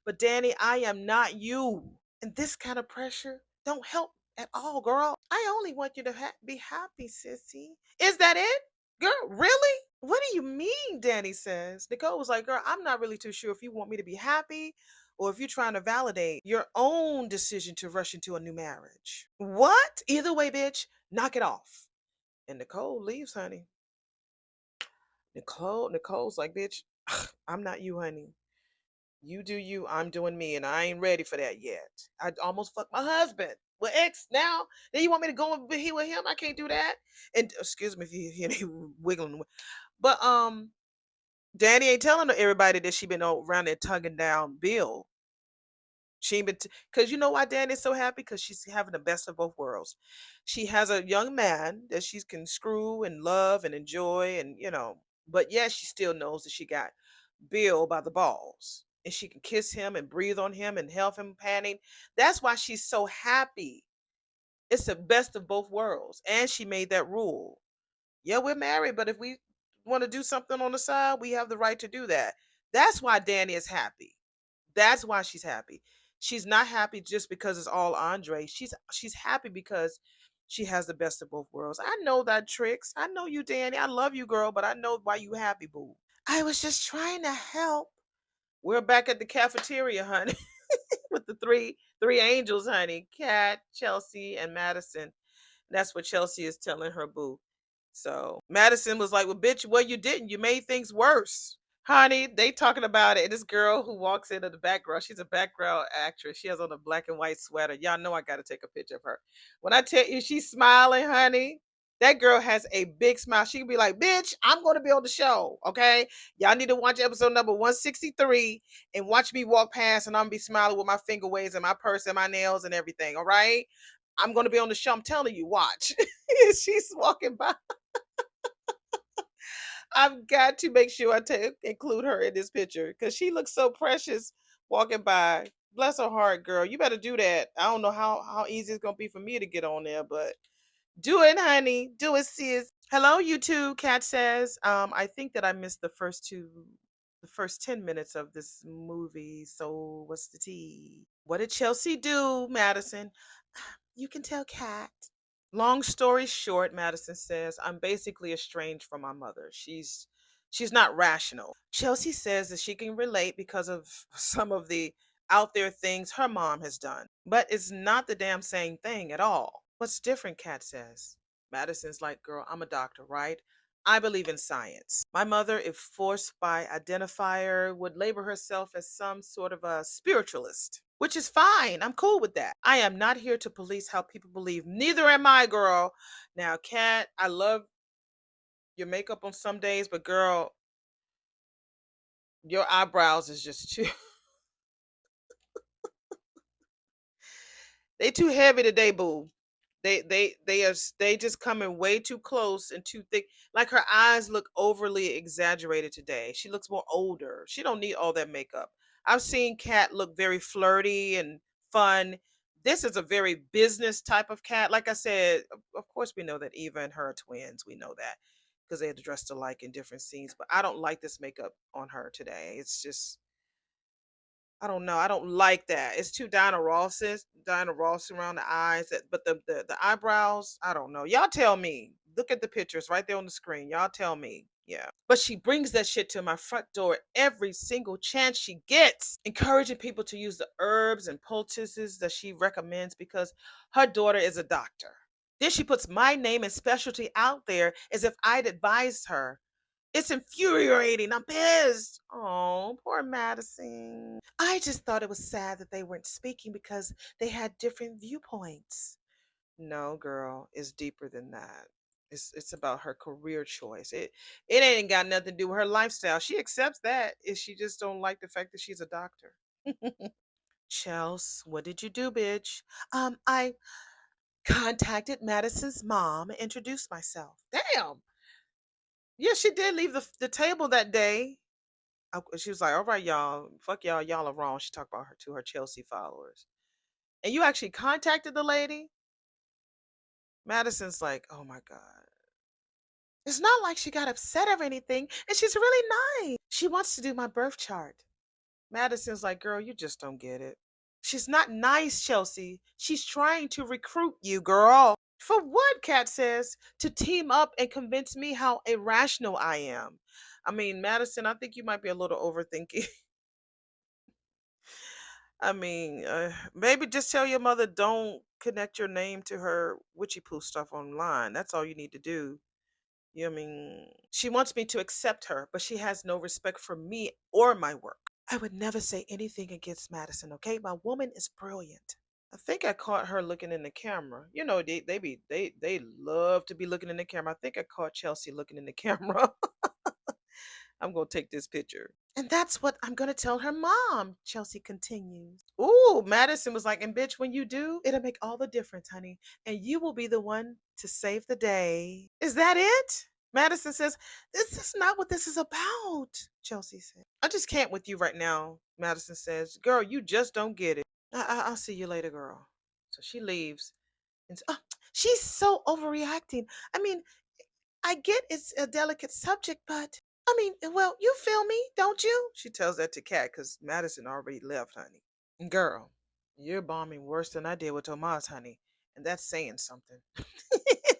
But Danny, I am not you. And this kind of pressure don't help at all, girl. I only want you to be happy, sissy. Is that it? Girl, really? What do you mean? Danny says. Nicole was like, girl, I'm not really too sure if you want me to be happy or if you're trying to validate your own decision to rush into a new marriage. What? Either way, bitch, knock it off. And Nicole leaves, honey. Nicole's like, bitch, I'm not you, honey. You do you, I'm doing me, and I ain't ready for that yet. I almost fucked my husband. Well, ex now. Then you want me to go and be here with him? I can't do that. And excuse me if you hear me wiggling. But Danny ain't telling everybody that she been around there tugging down Bill. She ain't been because you know why Danny's so happy? Because she's having the best of both worlds. She has a young man that she can screw and love and enjoy, and but yeah, she still knows that she got Bill by the balls. And she can kiss him and breathe on him and help him panting. That's why she's so happy. It's the best of both worlds. And she made that rule. Yeah, we're married, but if we want to do something on the side, we have the right to do that. That's why Danny is happy. That's why she's happy. She's not happy just because it's all Andre. She's happy because she has the best of both worlds. I know that tricks. I know you, Danny. I love you, girl, but I know why you happy, boo. I was just trying to help. We're back at the cafeteria, honey, with the three angels, honey. Kat, Chelsea, and Madison. That's what Chelsea is telling her boo. So Madison was like, well, bitch, well, you didn't. You made things worse. Honey, they talking about it. And this girl who walks into the background, she's a background actress. She has on a black and white sweater. Y'all know I got to take a picture of her. When I tell you she's smiling, honey, that girl has a big smile. She can be like, bitch, I'm going to be on the show. Okay. Y'all need to watch episode number 163 and watch me walk past and I'm going to be smiling with my finger waves and my purse and my nails and everything. All right. I'm going to be on the show. I'm telling you, watch. She's walking by. I've got to make sure I include her in this picture because she looks so precious walking by. Bless her heart, girl. You better do that. I don't know how easy it's going to be for me to get on there, but do it, honey. Do it, sis. Hello, YouTube. Kat says, I think that I missed the first 10 minutes of this movie. So what's the tea? What did Chelsea do, Madison? You can tell Kat. Long story short, Madison says, I'm basically estranged from my mother. She's not rational. Chelsea says that she can relate because of some of the out there things her mom has done. But it's not the damn same thing at all. What's different, Kat says. Madison's like, girl, I'm a doctor, right? I believe in science. My mother, if forced by identifier, would label herself as some sort of a spiritualist, which is fine. I'm cool with that. I am not here to police how people believe. Neither am I, girl. Now, Kat, I love your makeup on some days, but girl, your eyebrows is just too they too heavy today, boo. They just coming way too close and too thick. Like her eyes look overly exaggerated today. She looks more older. She don't need all that makeup. I've seen Kat look very flirty and fun. This is a very business type of Kat. Like I said, of course we know that Eva and her are twins. We know that because they had dressed alike in different scenes. But I don't like this makeup on her today. It's just I don't know. I don't like that. It's too Dinah Ross around the eyes. But the eyebrows, I don't know. Y'all tell me. Look at the pictures right there on the screen. Y'all tell me. Yeah. But she brings that shit to my front door every single chance she gets, encouraging people to use the herbs and poultices that she recommends because her daughter is a doctor. Then she puts my name and specialty out there as if I'd advised her. It's infuriating. I'm pissed. Oh, poor Madison. I just thought it was sad that they weren't speaking because they had different viewpoints. No, girl, it's deeper than that. It's about her career choice. It ain't got nothing to do with her lifestyle. She accepts that. If she just don't like the fact that she's a doctor. Chels, what did you do, bitch? I contacted Madison's mom and introduced myself. Damn. Yeah, she did leave the table that day. She was like, "All right, y'all, fuck y'all, y'all are wrong." She talked about her to her Chelsea followers. And you actually contacted the lady? Madison's like, "Oh my God." It's not like she got upset or anything, and she's really nice. She wants to do my birth chart. Madison's like, "Girl, you just don't get it. She's not nice, Chelsea. She's trying to recruit you, girl." For what, Kat says? To team up and convince me how irrational I am. I mean, Madison, I think you might be a little overthinking. I mean, maybe just tell your mother don't connect your name to her witchy poo stuff online. That's all you need to do. You know what I mean? She wants me to accept her, but she has no respect for me or my work. I would never say anything against Madison, okay? My woman is brilliant. I think I caught her looking in the camera. You know, they love to be looking in the camera. I think I caught Chelsea looking in the camera. I'm gonna take this picture. And that's what I'm gonna tell her mom, Chelsea continues. Ooh, Madison was like, and bitch, when you do, it'll make all the difference, honey. And you will be the one to save the day. Is that it? Madison says, this is not what this is about, Chelsea said. I just can't with you right now, Madison says. Girl, you just don't get it. I'll see you later, girl. So she leaves. And oh, she's so overreacting. I mean, I get it's a delicate subject, but I mean, well, you feel me, don't you? She tells that to Kat because Madison already left, honey. Girl, you're bombing worse than I did with Tomas, honey. And that's saying something.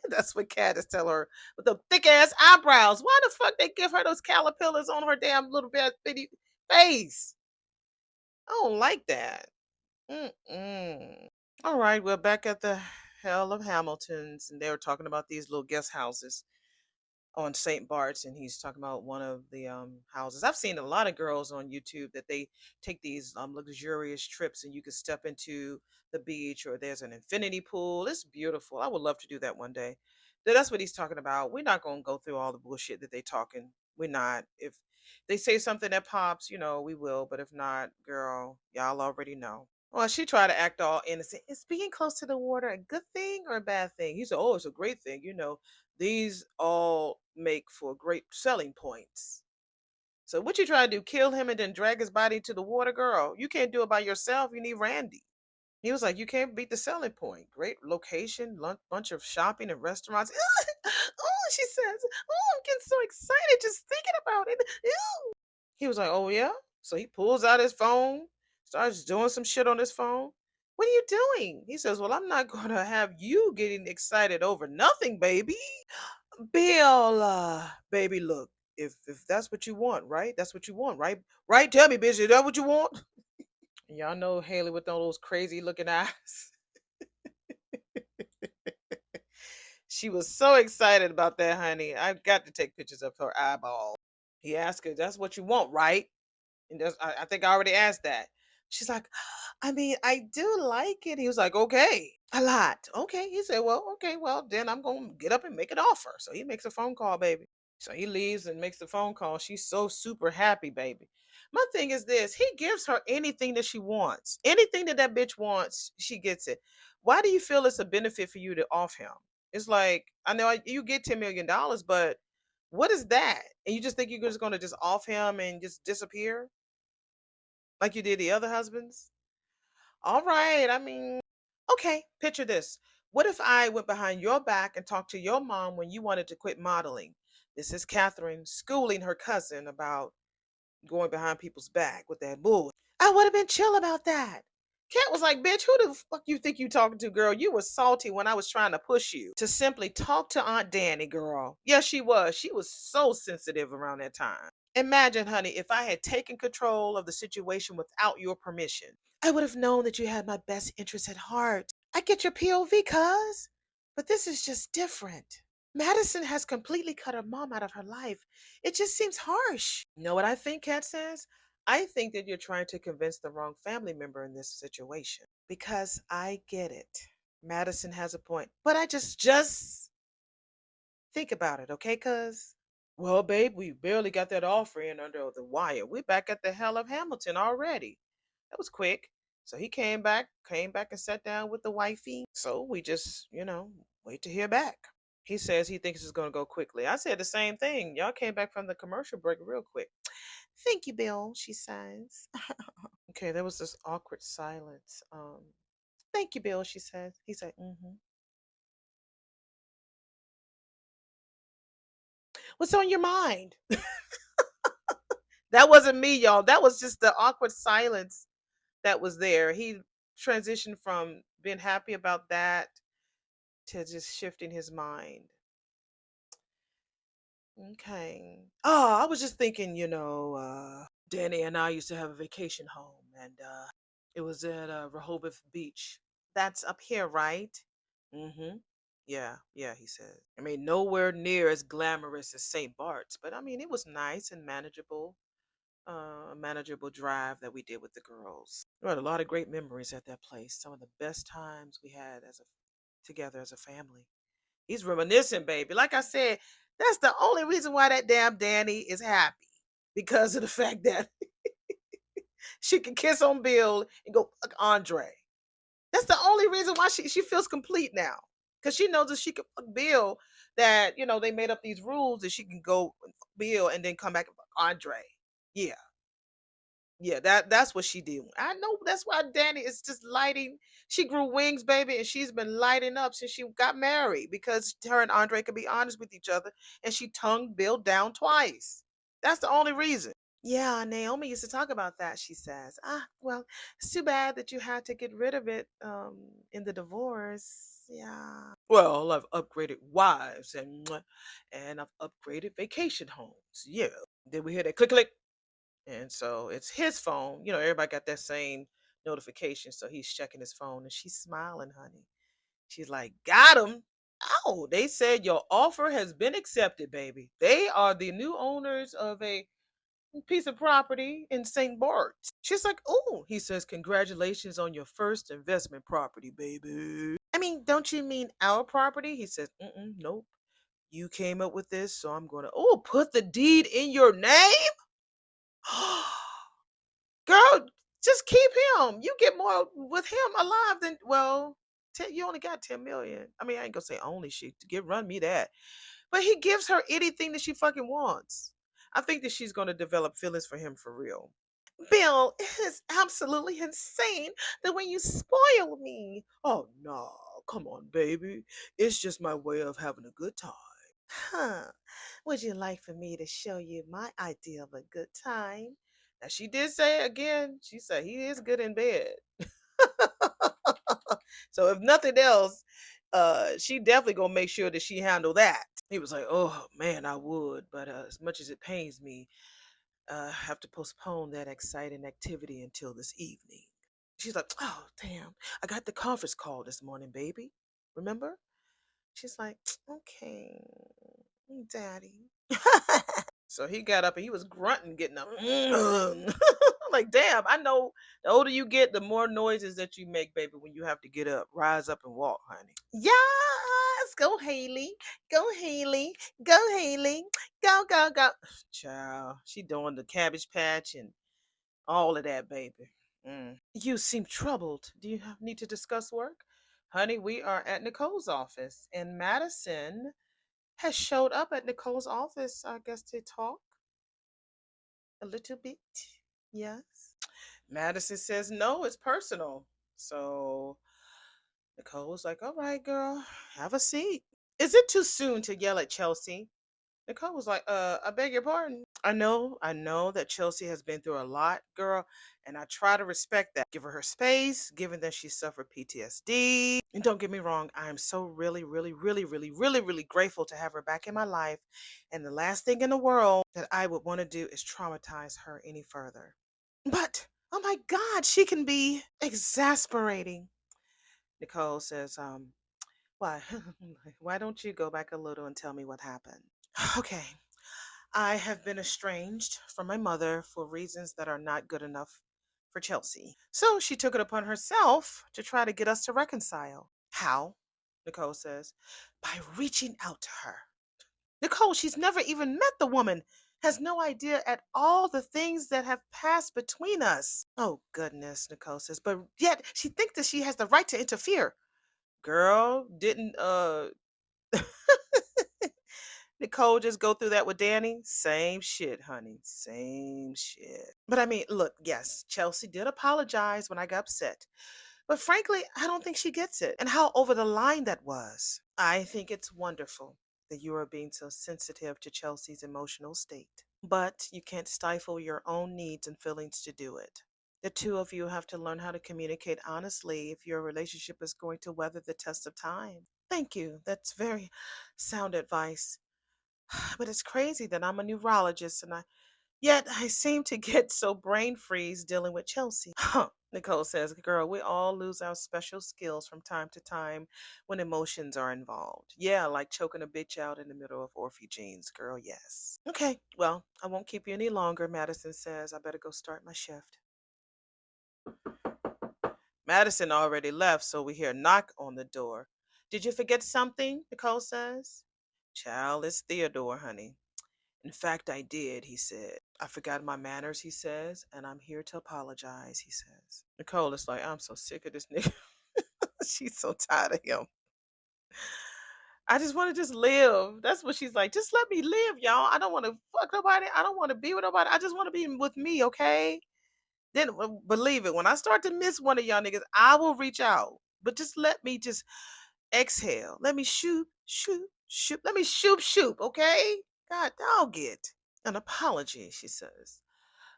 That's what Kat is telling her with the thick ass eyebrows. Why the fuck they give her those caterpillars on her damn little bitty face? I don't like that. Mm-mm. All right, we're back at the hell of Hamilton's, and they were talking about these little guest houses on St. Bart's, and he's talking about one of the houses. I've seen a lot of girls on YouTube that they take these luxurious trips, and you can step into the beach, or there's an infinity pool. It's beautiful. I would love to do that one day. That's what he's talking about. We're not gonna go through all the bullshit that they talking. We're not. If they say something that pops, you know, we will. But if not, girl, y'all already know. Well, she tried to act all innocent. Is being close to the water a good thing or a bad thing? He said, "Oh, it's a great thing. You know, these all make for great selling points." So what you try to do? Kill him and then drag his body to the water, girl? You can't do it by yourself. You need Randy. He was like, "You can't beat the selling point. Great location, bunch of shopping and restaurants." Oh, she says, "Oh, I'm getting so excited just thinking about it." Ew. He was like, "Oh yeah." So he pulls out his phone, starts doing some shit on his phone. "What are you doing?" He says, "Well, I'm not gonna have you getting excited over nothing, baby." Bella, baby, look, if that's what you want, right? That's what you want, right? Right? Tell me, bitch, is that what you want? Y'all know Haley with all those crazy looking eyes. She was so excited about that, honey. I've got to take pictures of her eyeball. He asked her, "That's what you want, right?" And I think I already asked that. She's like, "I mean, I do like it." He was like, "Okay, a lot." Okay. He said, "Well, okay, well, then I'm going to get up and make an offer." So he makes a phone call, baby. So he leaves and makes the phone call. She's so super happy, baby. My thing is this: he gives her anything that she wants. Anything that that bitch wants, she gets it. Why do you feel it's a benefit for you to off him? It's like, I know you get $10 million, but what is that? And you just think you're just going to just off him and just disappear like you did the other husbands? All right. I mean, okay, picture this. What if I went behind your back and talked to your mom when you wanted to quit modeling? This is Catherine schooling her cousin about going behind people's back with that bull. I would have been chill about that. Kat was like, bitch, who the fuck you think you talking to, girl? You was salty when I was trying to push you to simply talk to Aunt Danny, girl. Yes, she was. She was so sensitive around that time. Imagine, honey, if I had taken control of the situation without your permission. I would have known that you had my best interests at heart. I get your POV, cuz. But this is just different. Madison has completely cut her mom out of her life. It just seems harsh. You know what I think, Kat says? I think that you're trying to convince the wrong family member in this situation. Because I get it. Madison has a point. But I just think about it, okay, cuz? Well, babe, we barely got that offer in under the wire. We're back at the hell of Hamilton already. That was quick. So he came back and sat down with the wifey. So we just, wait to hear back. He says he thinks it's going to go quickly. I said the same thing. Y'all came back from the commercial break real quick. Thank you, Bill, she says. Okay, there was this awkward silence. Thank you, Bill, she says. He said, mm-hmm. What's on your mind? That wasn't me, y'all. That was just the awkward silence that was there. He transitioned from being happy about that to just shifting his mind. Okay. Oh, I was just thinking, Danny and I used to have a vacation home, and it was at Rehoboth Beach. That's up here, right? Mm-hmm. Yeah, he said. I mean, nowhere near as glamorous as St. Bart's, but I mean, it was nice and manageable. A manageable drive that we did with the girls. We had a lot of great memories at that place. Some of the best times we had together as a family. He's reminiscing, baby. Like I said, that's the only reason why that damn Danny is happy. Because of the fact that she can kiss on Bill and go fuck Andre. That's the only reason why she feels complete now. Because she knows that she can fuck Bill, that, they made up these rules that she can go and fuck Bill and then come back and fuck Andre. Yeah. Yeah, that's what she did. I know that's why Danny is just lighting. She grew wings, baby, and she's been lighting up since she got married because her and Andre could be honest with each other, and she tongued Bill down twice. That's the only reason. Yeah, Naomi used to talk about that, she says. Well, it's too bad that you had to get rid of it in the divorce. Yeah. Well, I've upgraded wives and I've upgraded vacation homes. Yeah. Did we hear that click click? And so it's his phone. Everybody got that same notification. So he's checking his phone and she's smiling, honey. She's like, got him. Oh, they said your offer has been accepted, baby. They are the new owners of a piece of property in St. Bart's. She's like, oh, he says, congratulations on your first investment property, baby. I mean, don't you mean our property? He says, nope. You came up with this, so I'm going to, put the deed in your name? Girl, just keep him. You get more with him alive than, well, you only got 10 million. I mean, I ain't gonna say only, she run me that. But he gives her anything that she fucking wants. I think that she's gonna develop feelings for him for real. Bill, it is absolutely insane the way you spoil me. Oh no, come on, baby. It's just my way of having a good time. Huh. Would you like for me to show you my idea of a good time? Now, she did say again, she said he is good in bed. So if nothing else, she definitely gonna make sure that she handle that. He was like, oh man, I would, but as much as it pains me, I have to postpone that exciting activity until this evening. She's like, oh damn, I got the conference call this morning, baby. Remember? She's like, okay, daddy. So he got up and he was grunting, getting up. Like, damn, I know the older you get, the more noises that you make, baby, when you have to get up. Rise up and walk, honey. Yes, go Haley. Go Haley. Go Haley. Go, go, go. Child, she doing the Cabbage Patch and all of that, baby. You seem troubled. Do you need to discuss work? Honey, we are at Nicole's office, and Madison has showed up at Nicole's office, I guess, to talk a little bit. Yes. Madison says, no, it's personal. So Nicole was like, all right, girl, have a seat. Is it too soon to yell at Chelsea? Nicole was like, I beg your pardon. I know that Chelsea has been through a lot, girl, and I try to respect that. Give her space, given that she suffered PTSD. And don't get me wrong, I am so really, really, really, really, really, really grateful to have her back in my life. And the last thing in the world that I would want to do is traumatize her any further. But, oh my God, she can be exasperating. Nicole says, why? Why don't you go back a little and tell me what happened? Okay. I have been estranged from my mother for reasons that are not good enough for Chelsea. So she took it upon herself to try to get us to reconcile. How? Nicole says, by reaching out to her. Nicole, she's never even met the woman, has no idea at all the things that have passed between us. Oh, goodness, Nicole says, but yet she thinks that she has the right to interfere. Girl, didn't Nicole just go through that with Danny? Same shit, honey. Same shit. But I mean, look, yes, Chelsea did apologize when I got upset. But frankly, I don't think she gets it and how over the line that was. I think it's wonderful that you are being so sensitive to Chelsea's emotional state. But you can't stifle your own needs and feelings to do it. The two of you have to learn how to communicate honestly if your relationship is going to weather the test of time. Thank you. That's very sound advice. But it's crazy that I'm a neurologist and yet I seem to get so brain freeze dealing with Chelsea. Huh. Nicole says, girl, we all lose our special skills from time to time when emotions are involved. Yeah, like choking a bitch out in the middle of Orphe jeans, girl, yes. Okay, well, I won't keep you any longer, Madison says. I better go start my shift. Madison already left, so we hear a knock on the door. Did you forget something? Nicole says. Child, it's Theodore, honey. In fact, I did, he said. I forgot my manners, he says, and I'm here to apologize, he says. Nicole is like, I'm so sick of this nigga. She's so tired of him. I just want to just live. That's what she's like. Just let me live, y'all. I don't want to fuck nobody. I don't want to be with nobody. I just want to be with me, okay? Then believe it, when I start to miss one of y'all niggas, I will reach out. But just let me just exhale. Let me shoot, shoot, shoot. Let me shoot, shoot, okay? God dog it. An apology, she says.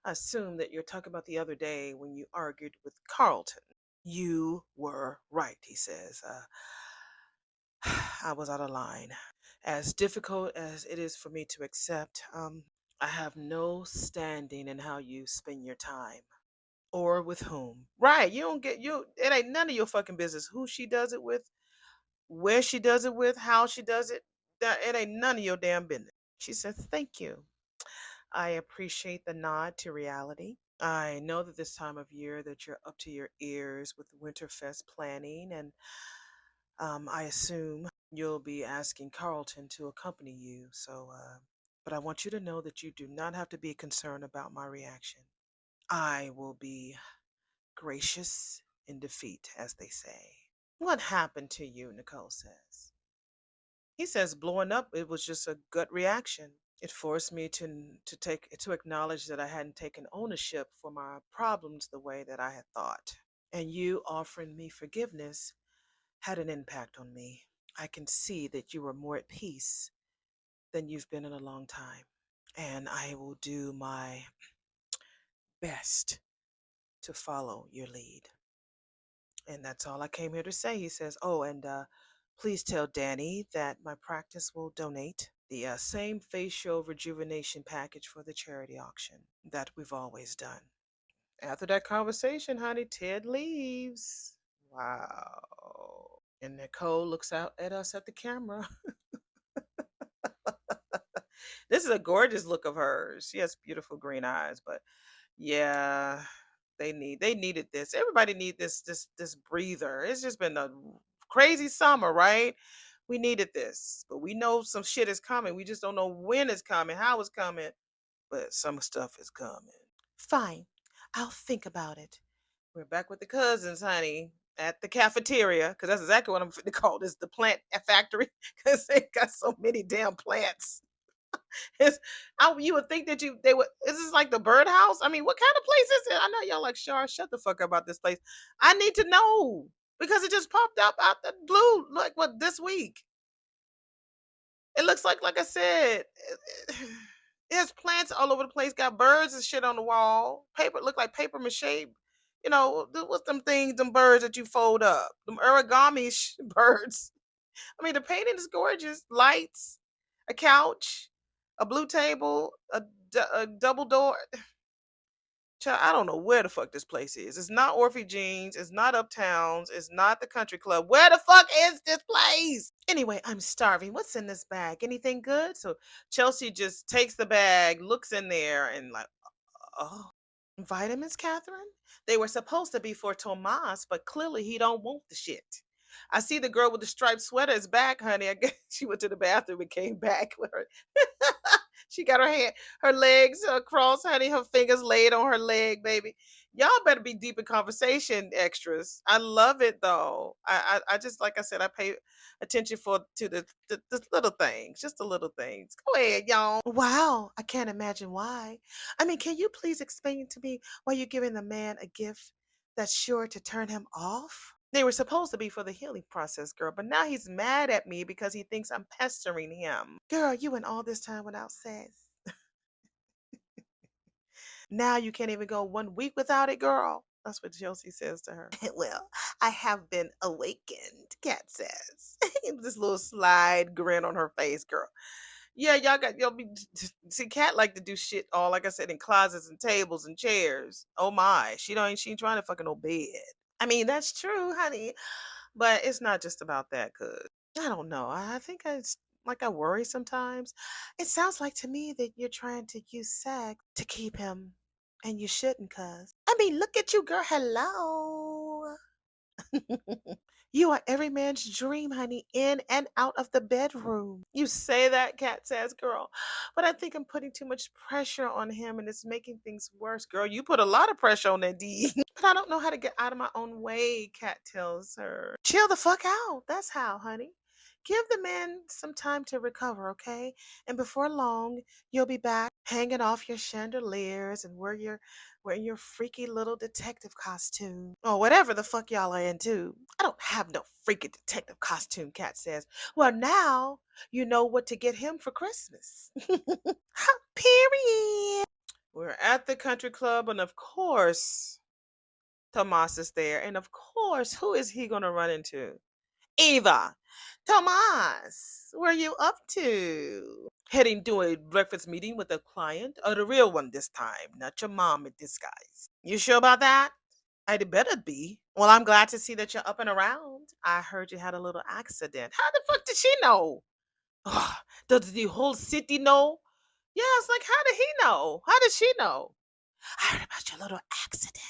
I assume that you're talking about the other day when you argued with Carlton. You were right, he says. I was out of line. As difficult as it is for me to accept, I have no standing in how you spend your time or with whom. Right? You don't get you. It ain't none of your fucking business who she does it with, where she does it with, how she does it. That it ain't none of your damn business. She says, "Thank you. I appreciate the nod to reality. I know that this time of year that you're up to your ears with Winterfest planning, and I assume you'll be asking Carlton to accompany you. But I want you to know that you do not have to be concerned about my reaction. I will be gracious in defeat, as they say." What happened to you? Nicole says. He says, blowing up, it was just a gut reaction. It forced me to acknowledge that I hadn't taken ownership for my problems the way that I had thought. And you offering me forgiveness had an impact on me. I can see that you are more at peace than you've been in a long time. And I will do my best to follow your lead. And that's all I came here to say, he says. Oh, and please tell Danny that my practice will donate the same facial rejuvenation package for the charity auction that we've always done. After that conversation, honey, Ted leaves. Wow. And Nicole looks out at us at the camera. This is a gorgeous look of hers. She has beautiful green eyes, but yeah, they needed this. Everybody need this breather. It's just been a crazy summer, right? We needed this, but we know some shit is coming. We just don't know when it's coming, how it's coming, but some stuff is coming. Fine, I'll think about it. We're back with the cousins, honey, at the cafeteria, because that's exactly what I'm going to call this, the plant factory, because they got so many damn plants. You would think that they would. Is this like the birdhouse? I mean, what kind of place is it? I know y'all like, Shar, shut the fuck up about this place. I need to know because it just popped up out the blue. Like what this week? It looks like I said, it has plants all over the place. Got birds and shit on the wall. Paper look like paper mache. You know, what's them things, them birds that you fold up? Them origami birds. I mean, the painting is gorgeous. Lights, a couch, a blue table, a double door. Child, I don't know where the fuck this place is. It's not Orphe Jeans. It's not Uptowns. It's not the country club. Where the fuck is this place? Anyway, I'm starving. What's in this bag? Anything good? So Chelsea just takes the bag, looks in there, and like, oh, vitamins, Catherine? They were supposed to be for Tomas, but clearly he don't want the shit. I see the girl with the striped sweater is back, honey. I guess she went to the bathroom and came back with her. She got her legs crossed, honey, her fingers laid on her leg, baby. Y'all better be deep in conversation, extras. I love it though. I just like I said, I pay attention to the little things, just the little things. Go ahead, y'all. Wow, I can't imagine why. I mean, can you please explain to me why you're giving the man a gift that's sure to turn him off? They were supposed to be for the healing process, girl, but now he's mad at me because he thinks I'm pestering him. Girl, you went all this time without sex. Now you can't even go 1 week without it, girl. That's what Chelsea says to her. Well, I have been awakened, Kat says. This little slide grin on her face, girl. Yeah, y'all be see Kat like to do shit all like I said in closets and tables and chairs. Oh my. She ain't trying to fucking no bed. I mean, that's true, honey. But it's not just about that, cuz I don't know. I think I worry sometimes. It sounds like to me that you're trying to use sex to keep him. And you shouldn't, cuz. I mean, look at you, girl. Hello. You are every man's dream, honey, in and out of the bedroom. You say that, Kat says, girl, but I think I'm putting too much pressure on him and it's making things worse. Girl, you put a lot of pressure on that D. But I don't know how to get out of my own way, Kat tells her. Chill the fuck out. That's how, honey. Give the man some time to recover, okay? And before long, you'll be back hanging off your chandeliers and wearing your freaky little detective costume. Or whatever the fuck y'all are into. I don't have no freaky detective costume, Kat says. Well, now you know what to get him for Christmas. Period. We're at the country club, and of course, Tomas is there. And of course, who is he going to run into? Eva. Tomas, where are you up to? Heading to a breakfast meeting with a client, or the real one this time, not your mom in disguise. You sure about that? I'd better be. Well, I'm glad to see that you're up and around. I heard you had a little accident. How the fuck did she know? Ugh, does the whole city know? Yeah, it's like, how did he know? How did she know? I heard about your little accident.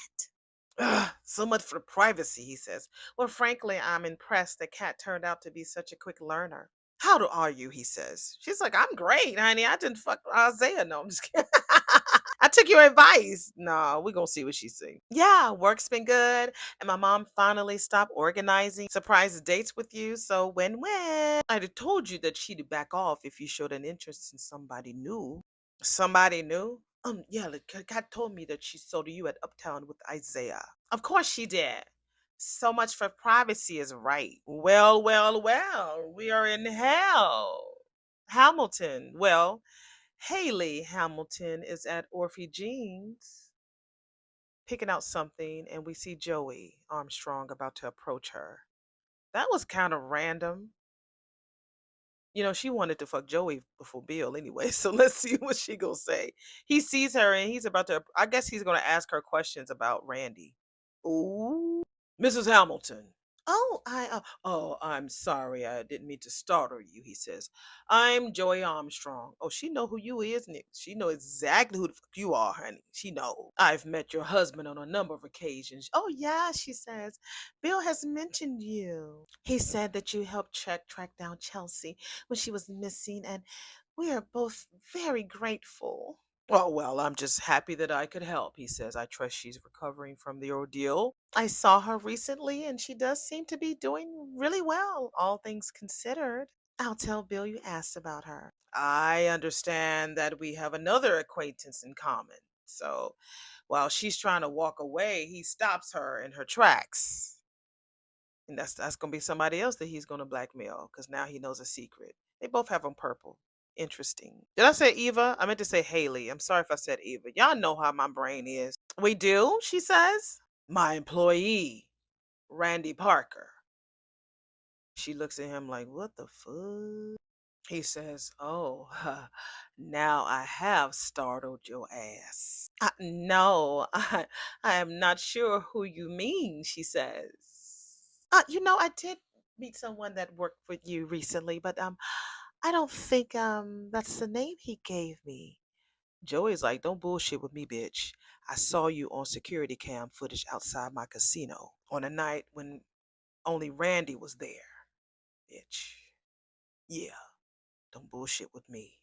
Ugh, so much for privacy, he says. Well, frankly, I'm impressed that Kat turned out to be such a quick learner. How are you? He says. She's like, I'm great, honey. I didn't fuck Isaiah. No, I'm just kidding. I took your advice. No, we're going to see what she sings. Yeah, work's been good. And my mom finally stopped organizing surprise dates with you. So win-win. I'd have told you that she'd back off if you showed an interest in somebody new. Somebody new? Yeah, like Kat told me that she saw you at Uptown with Isaiah. Of course she did. So much for privacy is right. Well, well, well, we are in hell. Hamilton. Well, Haley Hamilton is at Orphe Jeans picking out something, and we see Joey Armstrong about to approach her. That was kind of random. You know, she wanted to fuck Joey before Bill anyway. So let's see what she gonna say. He sees her and he's about to. I guess he's gonna ask her questions about Randy. Ooh, Mrs. Hamilton. Oh, I'm sorry. I didn't mean to startle you. He says, I'm Joey Armstrong. Oh, she know who you is, Nick. She know exactly who the fuck you are, honey. She know. I've met your husband on a number of occasions. Oh yeah, she says. Bill has mentioned you. He said that you helped track down Chelsea when she was missing, and we are both very grateful. Oh, well, I'm just happy that I could help, he says. I trust she's recovering from the ordeal. I saw her recently, and she does seem to be doing really well, all things considered. I'll tell Bill you asked about her. I understand that we have another acquaintance in common. So while she's trying to walk away, he stops her in her tracks. And that's gonna be somebody else that he's gonna blackmail because now he knows a secret. They both have on purple. Interesting. Did I say Eva? I meant to say Haley. I'm sorry if I said Eva. Y'all know how my brain is. We do, she says. My employee, Randy Parker. She looks at him like, what the fuck? He says, oh, now I have startled your ass. No, I am not sure who you mean, she says. I did meet someone that worked with you recently, but I don't think that's the name he gave me. Joey's like, don't bullshit with me, bitch. I saw you on security cam footage outside my casino on a night when only Randy was there, bitch. Yeah, don't bullshit with me.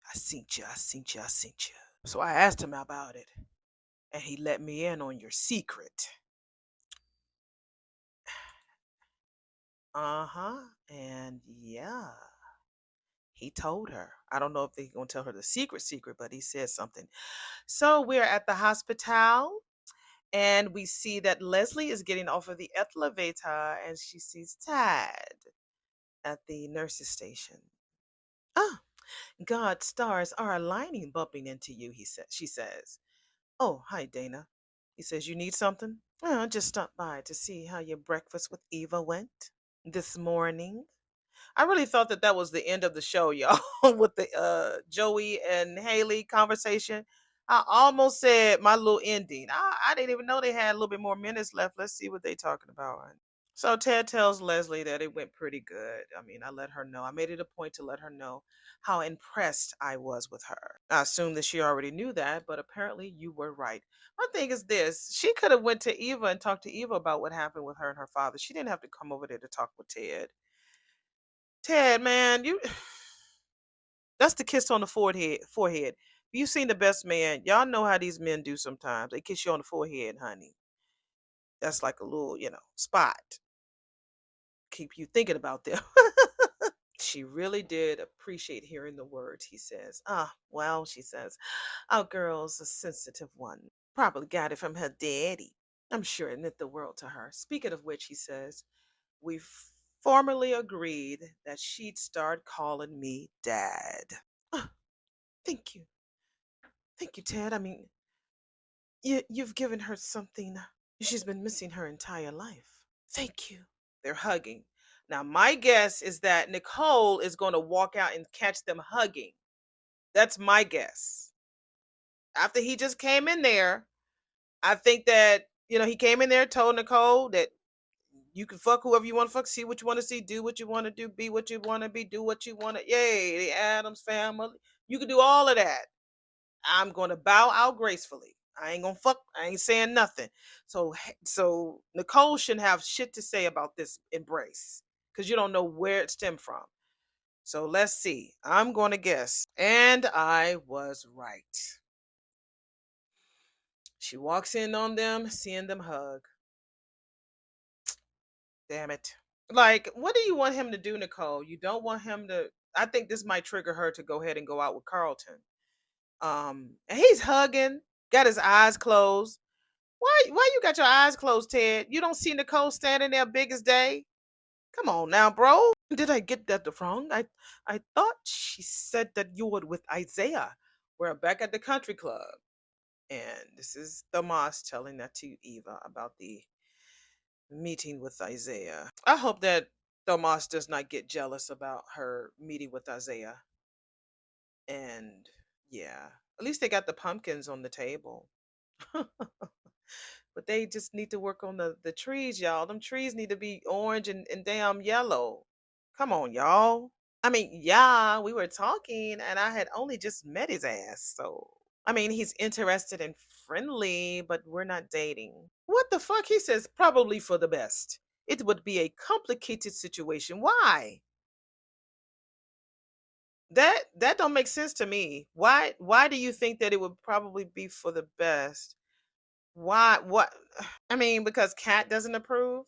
I seen you, I seen you, I seen you. So I asked him about it, and he let me in on your secret. Uh-huh. And yeah, he told her. I don't know if he's gonna tell her the secret, but he said something. So we're at the hospital, and we see that Leslie is getting off of the elevator, and she sees Tad at the nurse's station. Ah, God's stars are aligning, bumping into you, she says. Oh, hi, Dana. He says, you need something? Oh, I just stopped by to see how your breakfast with Eva went this morning. I really thought that was the end of the show, y'all, with the Joey and Haley conversation. I almost said my little ending. I didn't even know they had a little bit more minutes left. Let's see what they're talking about. So Ted tells Leslie that it went pretty good. I mean, I let her know. I made it a point to let her know how impressed I was with her. I assumed that she already knew that, but apparently you were right. My thing is this: she could have went to Eva and talked to Eva about what happened with her and her father. She didn't have to come over there to talk with Ted. Ted, man, that's the kiss on the forehead. You seen The Best Man. Y'all know how these men do sometimes. They kiss you on the forehead, honey. That's like a little, spot. Keep you thinking about them. She really did appreciate hearing the words, he says. Well, she says, our girl's a sensitive one. Probably got it from her daddy. I'm sure it meant the world to her. Speaking of which, he says, we formally agreed that she'd start calling me Dad. Thank you. Thank you, Ted. I mean, you've given her something she's been missing her entire life. Thank you. They're hugging. Now, my guess is that Nicole is going to walk out and catch them hugging. That's my guess. After he just came in there, I think that, he came in there, told Nicole that you can fuck whoever you want to fuck, see what you want to see, do what you want to do, be what you want to be, do what you want to. Yay, the Addams family. You can do all of that. I'm going to bow out gracefully. I ain't gonna fuck. I ain't saying nothing. So Nicole shouldn't have shit to say about this embrace because you don't know where it stemmed from. So let's see. I'm going to guess, and I was right. She walks in on them, seeing them hug. Damn it! Like, what do you want him to do, Nicole? You don't want him to. I think this might trigger her to go ahead and go out with Carlton. And he's hugging, got his eyes closed. Why you got your eyes closed, Ted? You don't see Nicole standing there big as day? Come on now, bro. Did I get that wrong? I thought she said that you were with Isaiah. We're back at the country club. And this is Thomas telling that to Eva about the meeting with Isaiah. I hope that Thomas does not get jealous about her meeting with Isaiah. And yeah, at least they got the pumpkins on the table. But they just need to work on the trees, y'all. Them trees need to be orange and damn yellow. Come on, y'all. I mean, yeah, we were talking and I had only just met his ass. So, I mean, he's interested and friendly, but we're not dating. What the fuck? He says probably for the best. It would be a complicated situation. Why? That don't make sense to me. Why do you think that it would probably be for the best? Why? What? I mean, because Kat doesn't approve.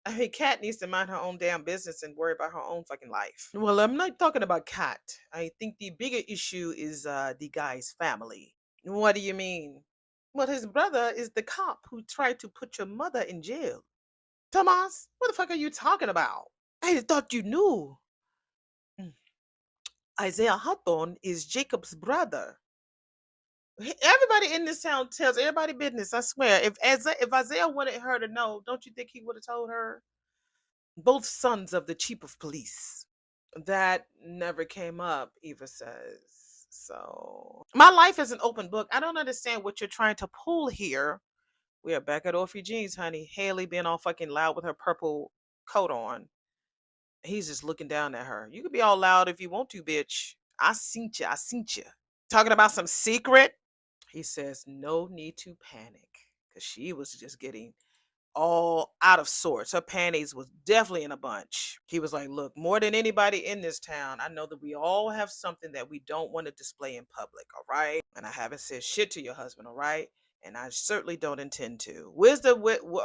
I mean, Kat needs to mind her own damn business and worry about her own fucking life. Well, I'm not talking about Kat. I think the bigger issue is the guy's family. What do you mean? Well, his brother is the cop who tried to put your mother in jail. Thomas, what the fuck are you talking about? I thought you knew. Isaiah Hawthorne is Jacob's brother. Everybody in this town tells everybody business. I swear. If Isaiah wanted her to know, don't you think he would have told her? Both sons of the chief of police. That never came up, Eva says. So my life is an open book. I don't understand what you're trying to pull here. We are back at Orphe Jeans, honey. Haley being all fucking loud with her purple coat on. He's just looking down at her. You can be all loud if you want to, bitch. I seen you. I seen you. Talking about some secret. He says, no need to panic. Because she was just getting all out of sorts. Her panties was definitely in a bunch. He was like, look, more than anybody in this town, I know that we all have something that we don't want to display in public, all right? And I haven't said shit to your husband, all right? And I certainly don't intend to.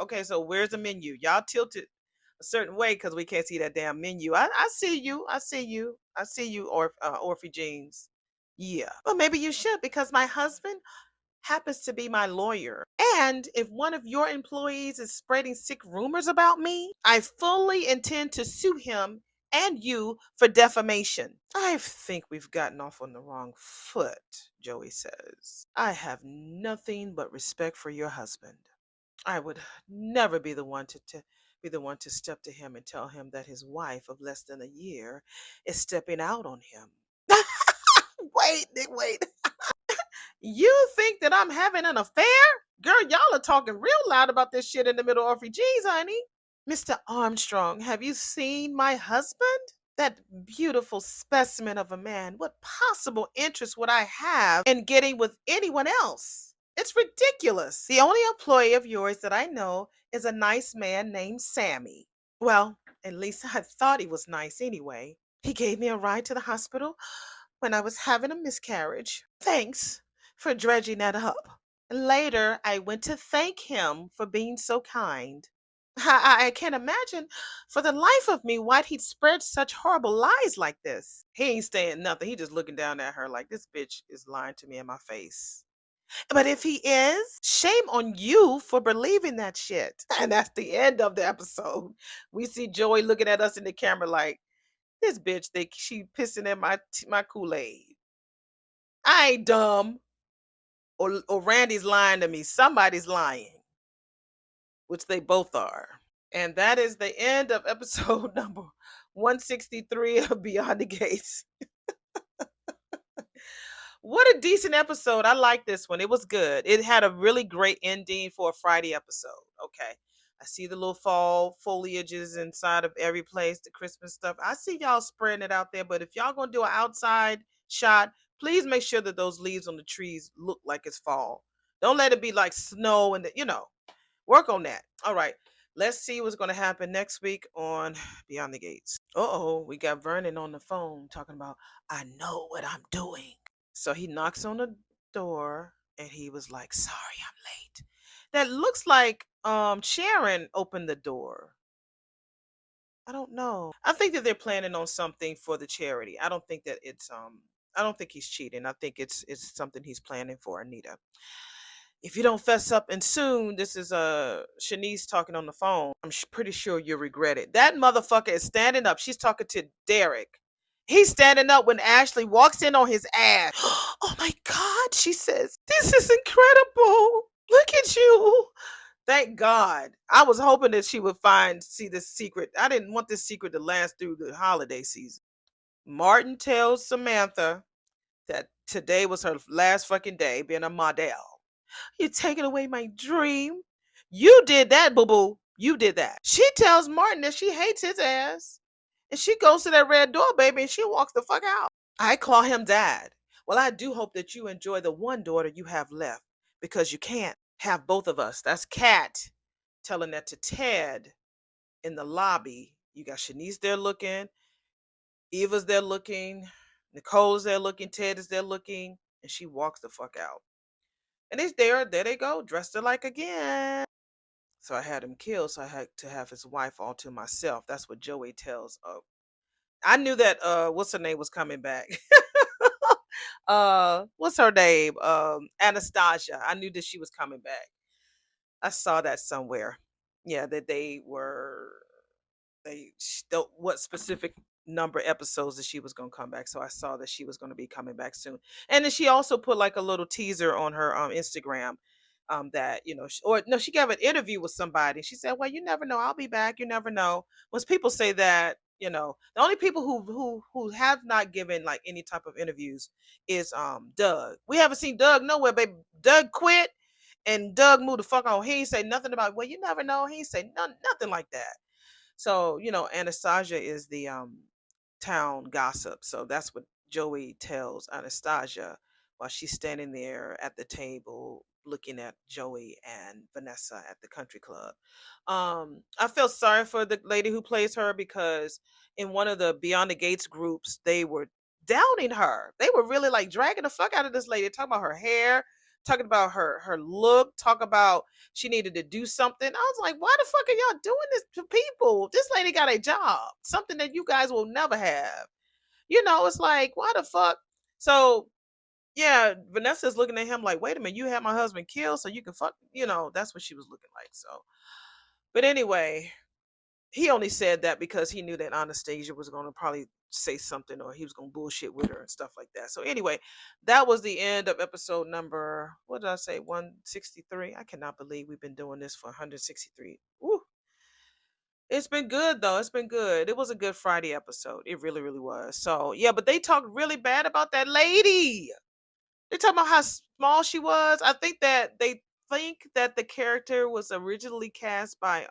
Okay, so where's the menu? Y'all tilted a certain way because we can't see that damn menu. I see you. I see you. I see you, Orphe Jeans. Yeah. Well, maybe you should because my husband happens to be my lawyer. And if one of your employees is spreading sick rumors about me, I fully intend to sue him and you for defamation. I think we've gotten off on the wrong foot, Joey says. I have nothing but respect for your husband. I would never be the one to step to him and tell him that his wife of less than a year is stepping out on him. Wait. You think that I'm having an affair? Girl, y'all are talking real loud about this shit in the middle of refugees, honey. Mr. Armstrong, have you seen my husband? That beautiful specimen of a man. What possible interest would I have in getting with anyone else? It's ridiculous. The only employee of yours that I know is a nice man named Sammy. Well, at least I thought he was nice anyway. He gave me a ride to the hospital when I was having a miscarriage. Thanks for dredging that up. Later, I went to thank him for being so kind. I can't imagine for the life of me why he'd spread such horrible lies like this. He ain't saying nothing. He just looking down at her like this bitch is lying to me in my face. But if he is, shame on you for believing that shit. And that's the end of the episode. We see Joey looking at us in the camera like, this bitch think she pissing in my Kool-Aid. I ain't dumb. Or Randy's lying to me. Somebody's lying, which they both are. And that is the end of episode number 163 of Beyond the Gates. What a decent episode. I like this one. It was good. It had a really great ending for a Friday episode. Okay. I see the little fall foliages inside of every place, the Christmas stuff. I see y'all spreading it out there, but if y'all gonna do an outside shot, please make sure that those leaves on the trees look like it's fall. Don't let it be like snow and work on that. All right. Let's see what's gonna happen next week on Beyond the Gates. Uh-oh, we got Vernon on the phone talking about I know what I'm doing. So he knocks on the door and he was like, sorry, I'm late. That looks like Sharon opened the door. I don't know. I think that they're planning on something for the charity. I don't think that I don't think he's cheating. I think it's something he's planning for Anita. If you don't fess up and soon, this is Shanice talking on the phone. I'm pretty sure you'll regret it. That motherfucker is standing up. She's talking to Derek. He's standing up when Ashley walks in on his ass. Oh my God, she says, this is incredible. Look at you. Thank God. I was hoping that she would see this secret. I didn't want this secret to last through the holiday season. Martin tells Samantha that today was her last fucking day being a model. You're taking away my dream. You did that, boo-boo. You did that. She tells Martin that she hates his ass. And she goes to that red door, baby, and she walks the fuck out. I call him dad. Well, I do hope that you enjoy the one daughter you have left because you can't have both of us. That's Kat telling that to Ted in the lobby. You got Shanice there looking. Eva's there looking. Nicole's there looking. Ted is there looking. And she walks the fuck out. And it's there they go, dressed alike again. So I had him killed, so I had to have his wife all to myself. That's what Joey tells. I knew that what's her name was coming back. What's her name? Anastasia. I knew that she was coming back. I saw that somewhere. Yeah, that they what specific number episodes that she was going to come back. So I saw that she was going to be coming back soon. And then she also put like a little teaser on her Instagram, that, or no, she gave an interview with somebody. She said, well, you never know. I'll be back. You never know. When people say that, the only people who have not given like any type of interviews is Doug. We haven't seen Doug nowhere, baby. Doug quit and Doug moved the fuck on. He ain't say nothing about, well, you never know. He ain't say nothing like that. So, Anastasia is the town gossip. So that's what Joey tells Anastasia while she's standing there at the table looking at Joey and Vanessa at the country club. I feel sorry for the lady who plays her, because in one of the Beyond the Gates groups, they were downing her. They were really like dragging the fuck out of this lady, talking about her hair, talking about her look, talk about she needed to do something. I was like, why the fuck are y'all doing this to people? This lady got a job, something that you guys will never have. It's like, why the fuck? So yeah, Vanessa's looking at him like, wait a minute, you had my husband killed so you can fuck, that's what she was looking like. So, but anyway, he only said that because he knew that Anastasia was going to probably say something, or he was going to bullshit with her and stuff like that. So anyway, that was the end of episode number, what did I say, 163? I cannot believe we've been doing this for 163. Ooh. It's been good though. It's been good. It was a good Friday episode. It really, really was. So yeah, but they talked really bad about that lady. They talking about how small she was. I think that they think that the character was originally cast by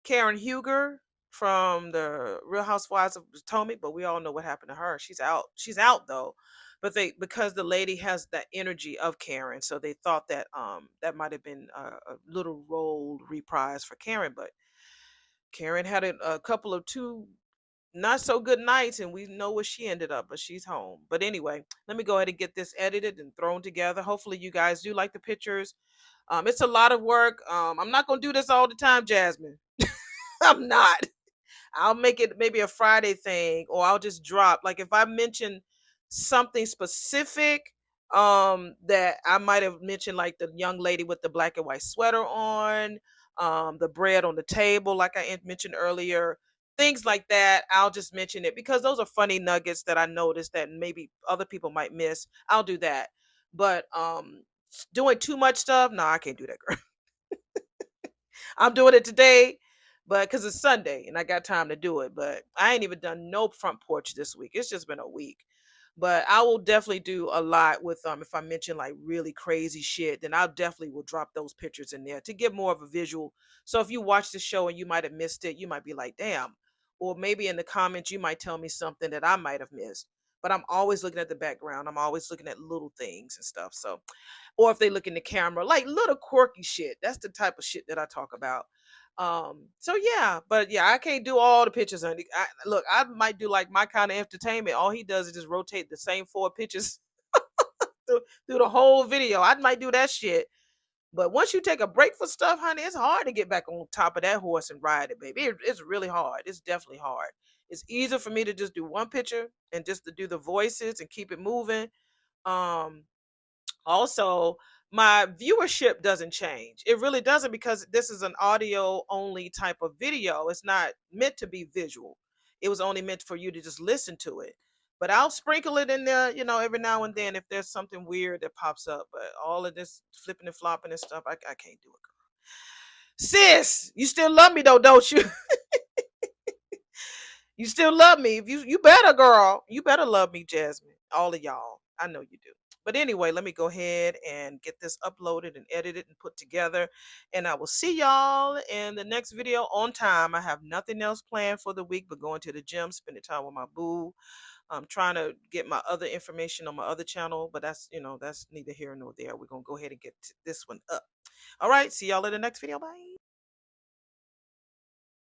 Karen Huger from the Real Housewives of Potomac, but we all know what happened to her. She's out. She's out though. But because the lady has that energy of Karen, so they thought that that might have been a little role reprise for Karen, but Karen had a couple of two not so good nights, and we know where she ended up, but she's home. But anyway, let me go ahead and get this edited and thrown together. Hopefully you guys do like the pictures. It's a lot of work. I'm not gonna do this all the time, Jasmine. I'm not. I'll make it maybe a Friday thing, or I'll just drop. Like if I mention something specific, that I might have mentioned, like the young lady with the black and white sweater on, the bread on the table, like I mentioned earlier, things like that. I'll just mention it because those are funny nuggets that I noticed that maybe other people might miss. I'll do that. But doing too much stuff, no, I can't do that, girl. I'm doing it today, but because it's Sunday and I got time to do it. But I ain't even done no front porch this week. It's just been a week. But I will definitely do a lot with if I mention like really crazy shit, then I definitely will drop those pictures in there to give more of a visual. So if you watch the show and you might have missed it, you might be like, damn. Or maybe in the comments you might tell me something that I might have missed. But I'm always looking at the background. I'm always looking at little things and stuff. So, or if they look in the camera, like little quirky shit. That's the type of shit that I talk about. So yeah, but yeah, I can't do all the pictures. Look, I might do like my kind of entertainment. All he does is just rotate the same 4 pictures through the whole video. I might do that shit. But once you take a break for stuff, honey, it's hard to get back on top of that horse and ride it, baby. It's really hard. It's definitely hard. It's easier for me to just do one picture and just to do the voices and keep it moving. Um, Also, my viewership doesn't change. It really doesn't, because this is an audio only type of video. It's not meant to be visual. It was only meant for you to just listen to it. But I'll sprinkle it in there, every now and then if there's something weird that pops up. But all of this flipping and flopping and stuff, I can't do it, girl. Sis, you still love me though, don't you? You still love me. If you better, girl. You better love me, Jasmine. All of y'all. I know you do. But anyway, let me go ahead and get this uploaded and edited and put together. And I will see y'all in the next video on time. I have nothing else planned for the week but going to the gym, spending time with my boo. I'm trying to get my other information on my other channel, but that's neither here nor there. We're going to go ahead and get this one up. All right. See y'all in the next video. Bye.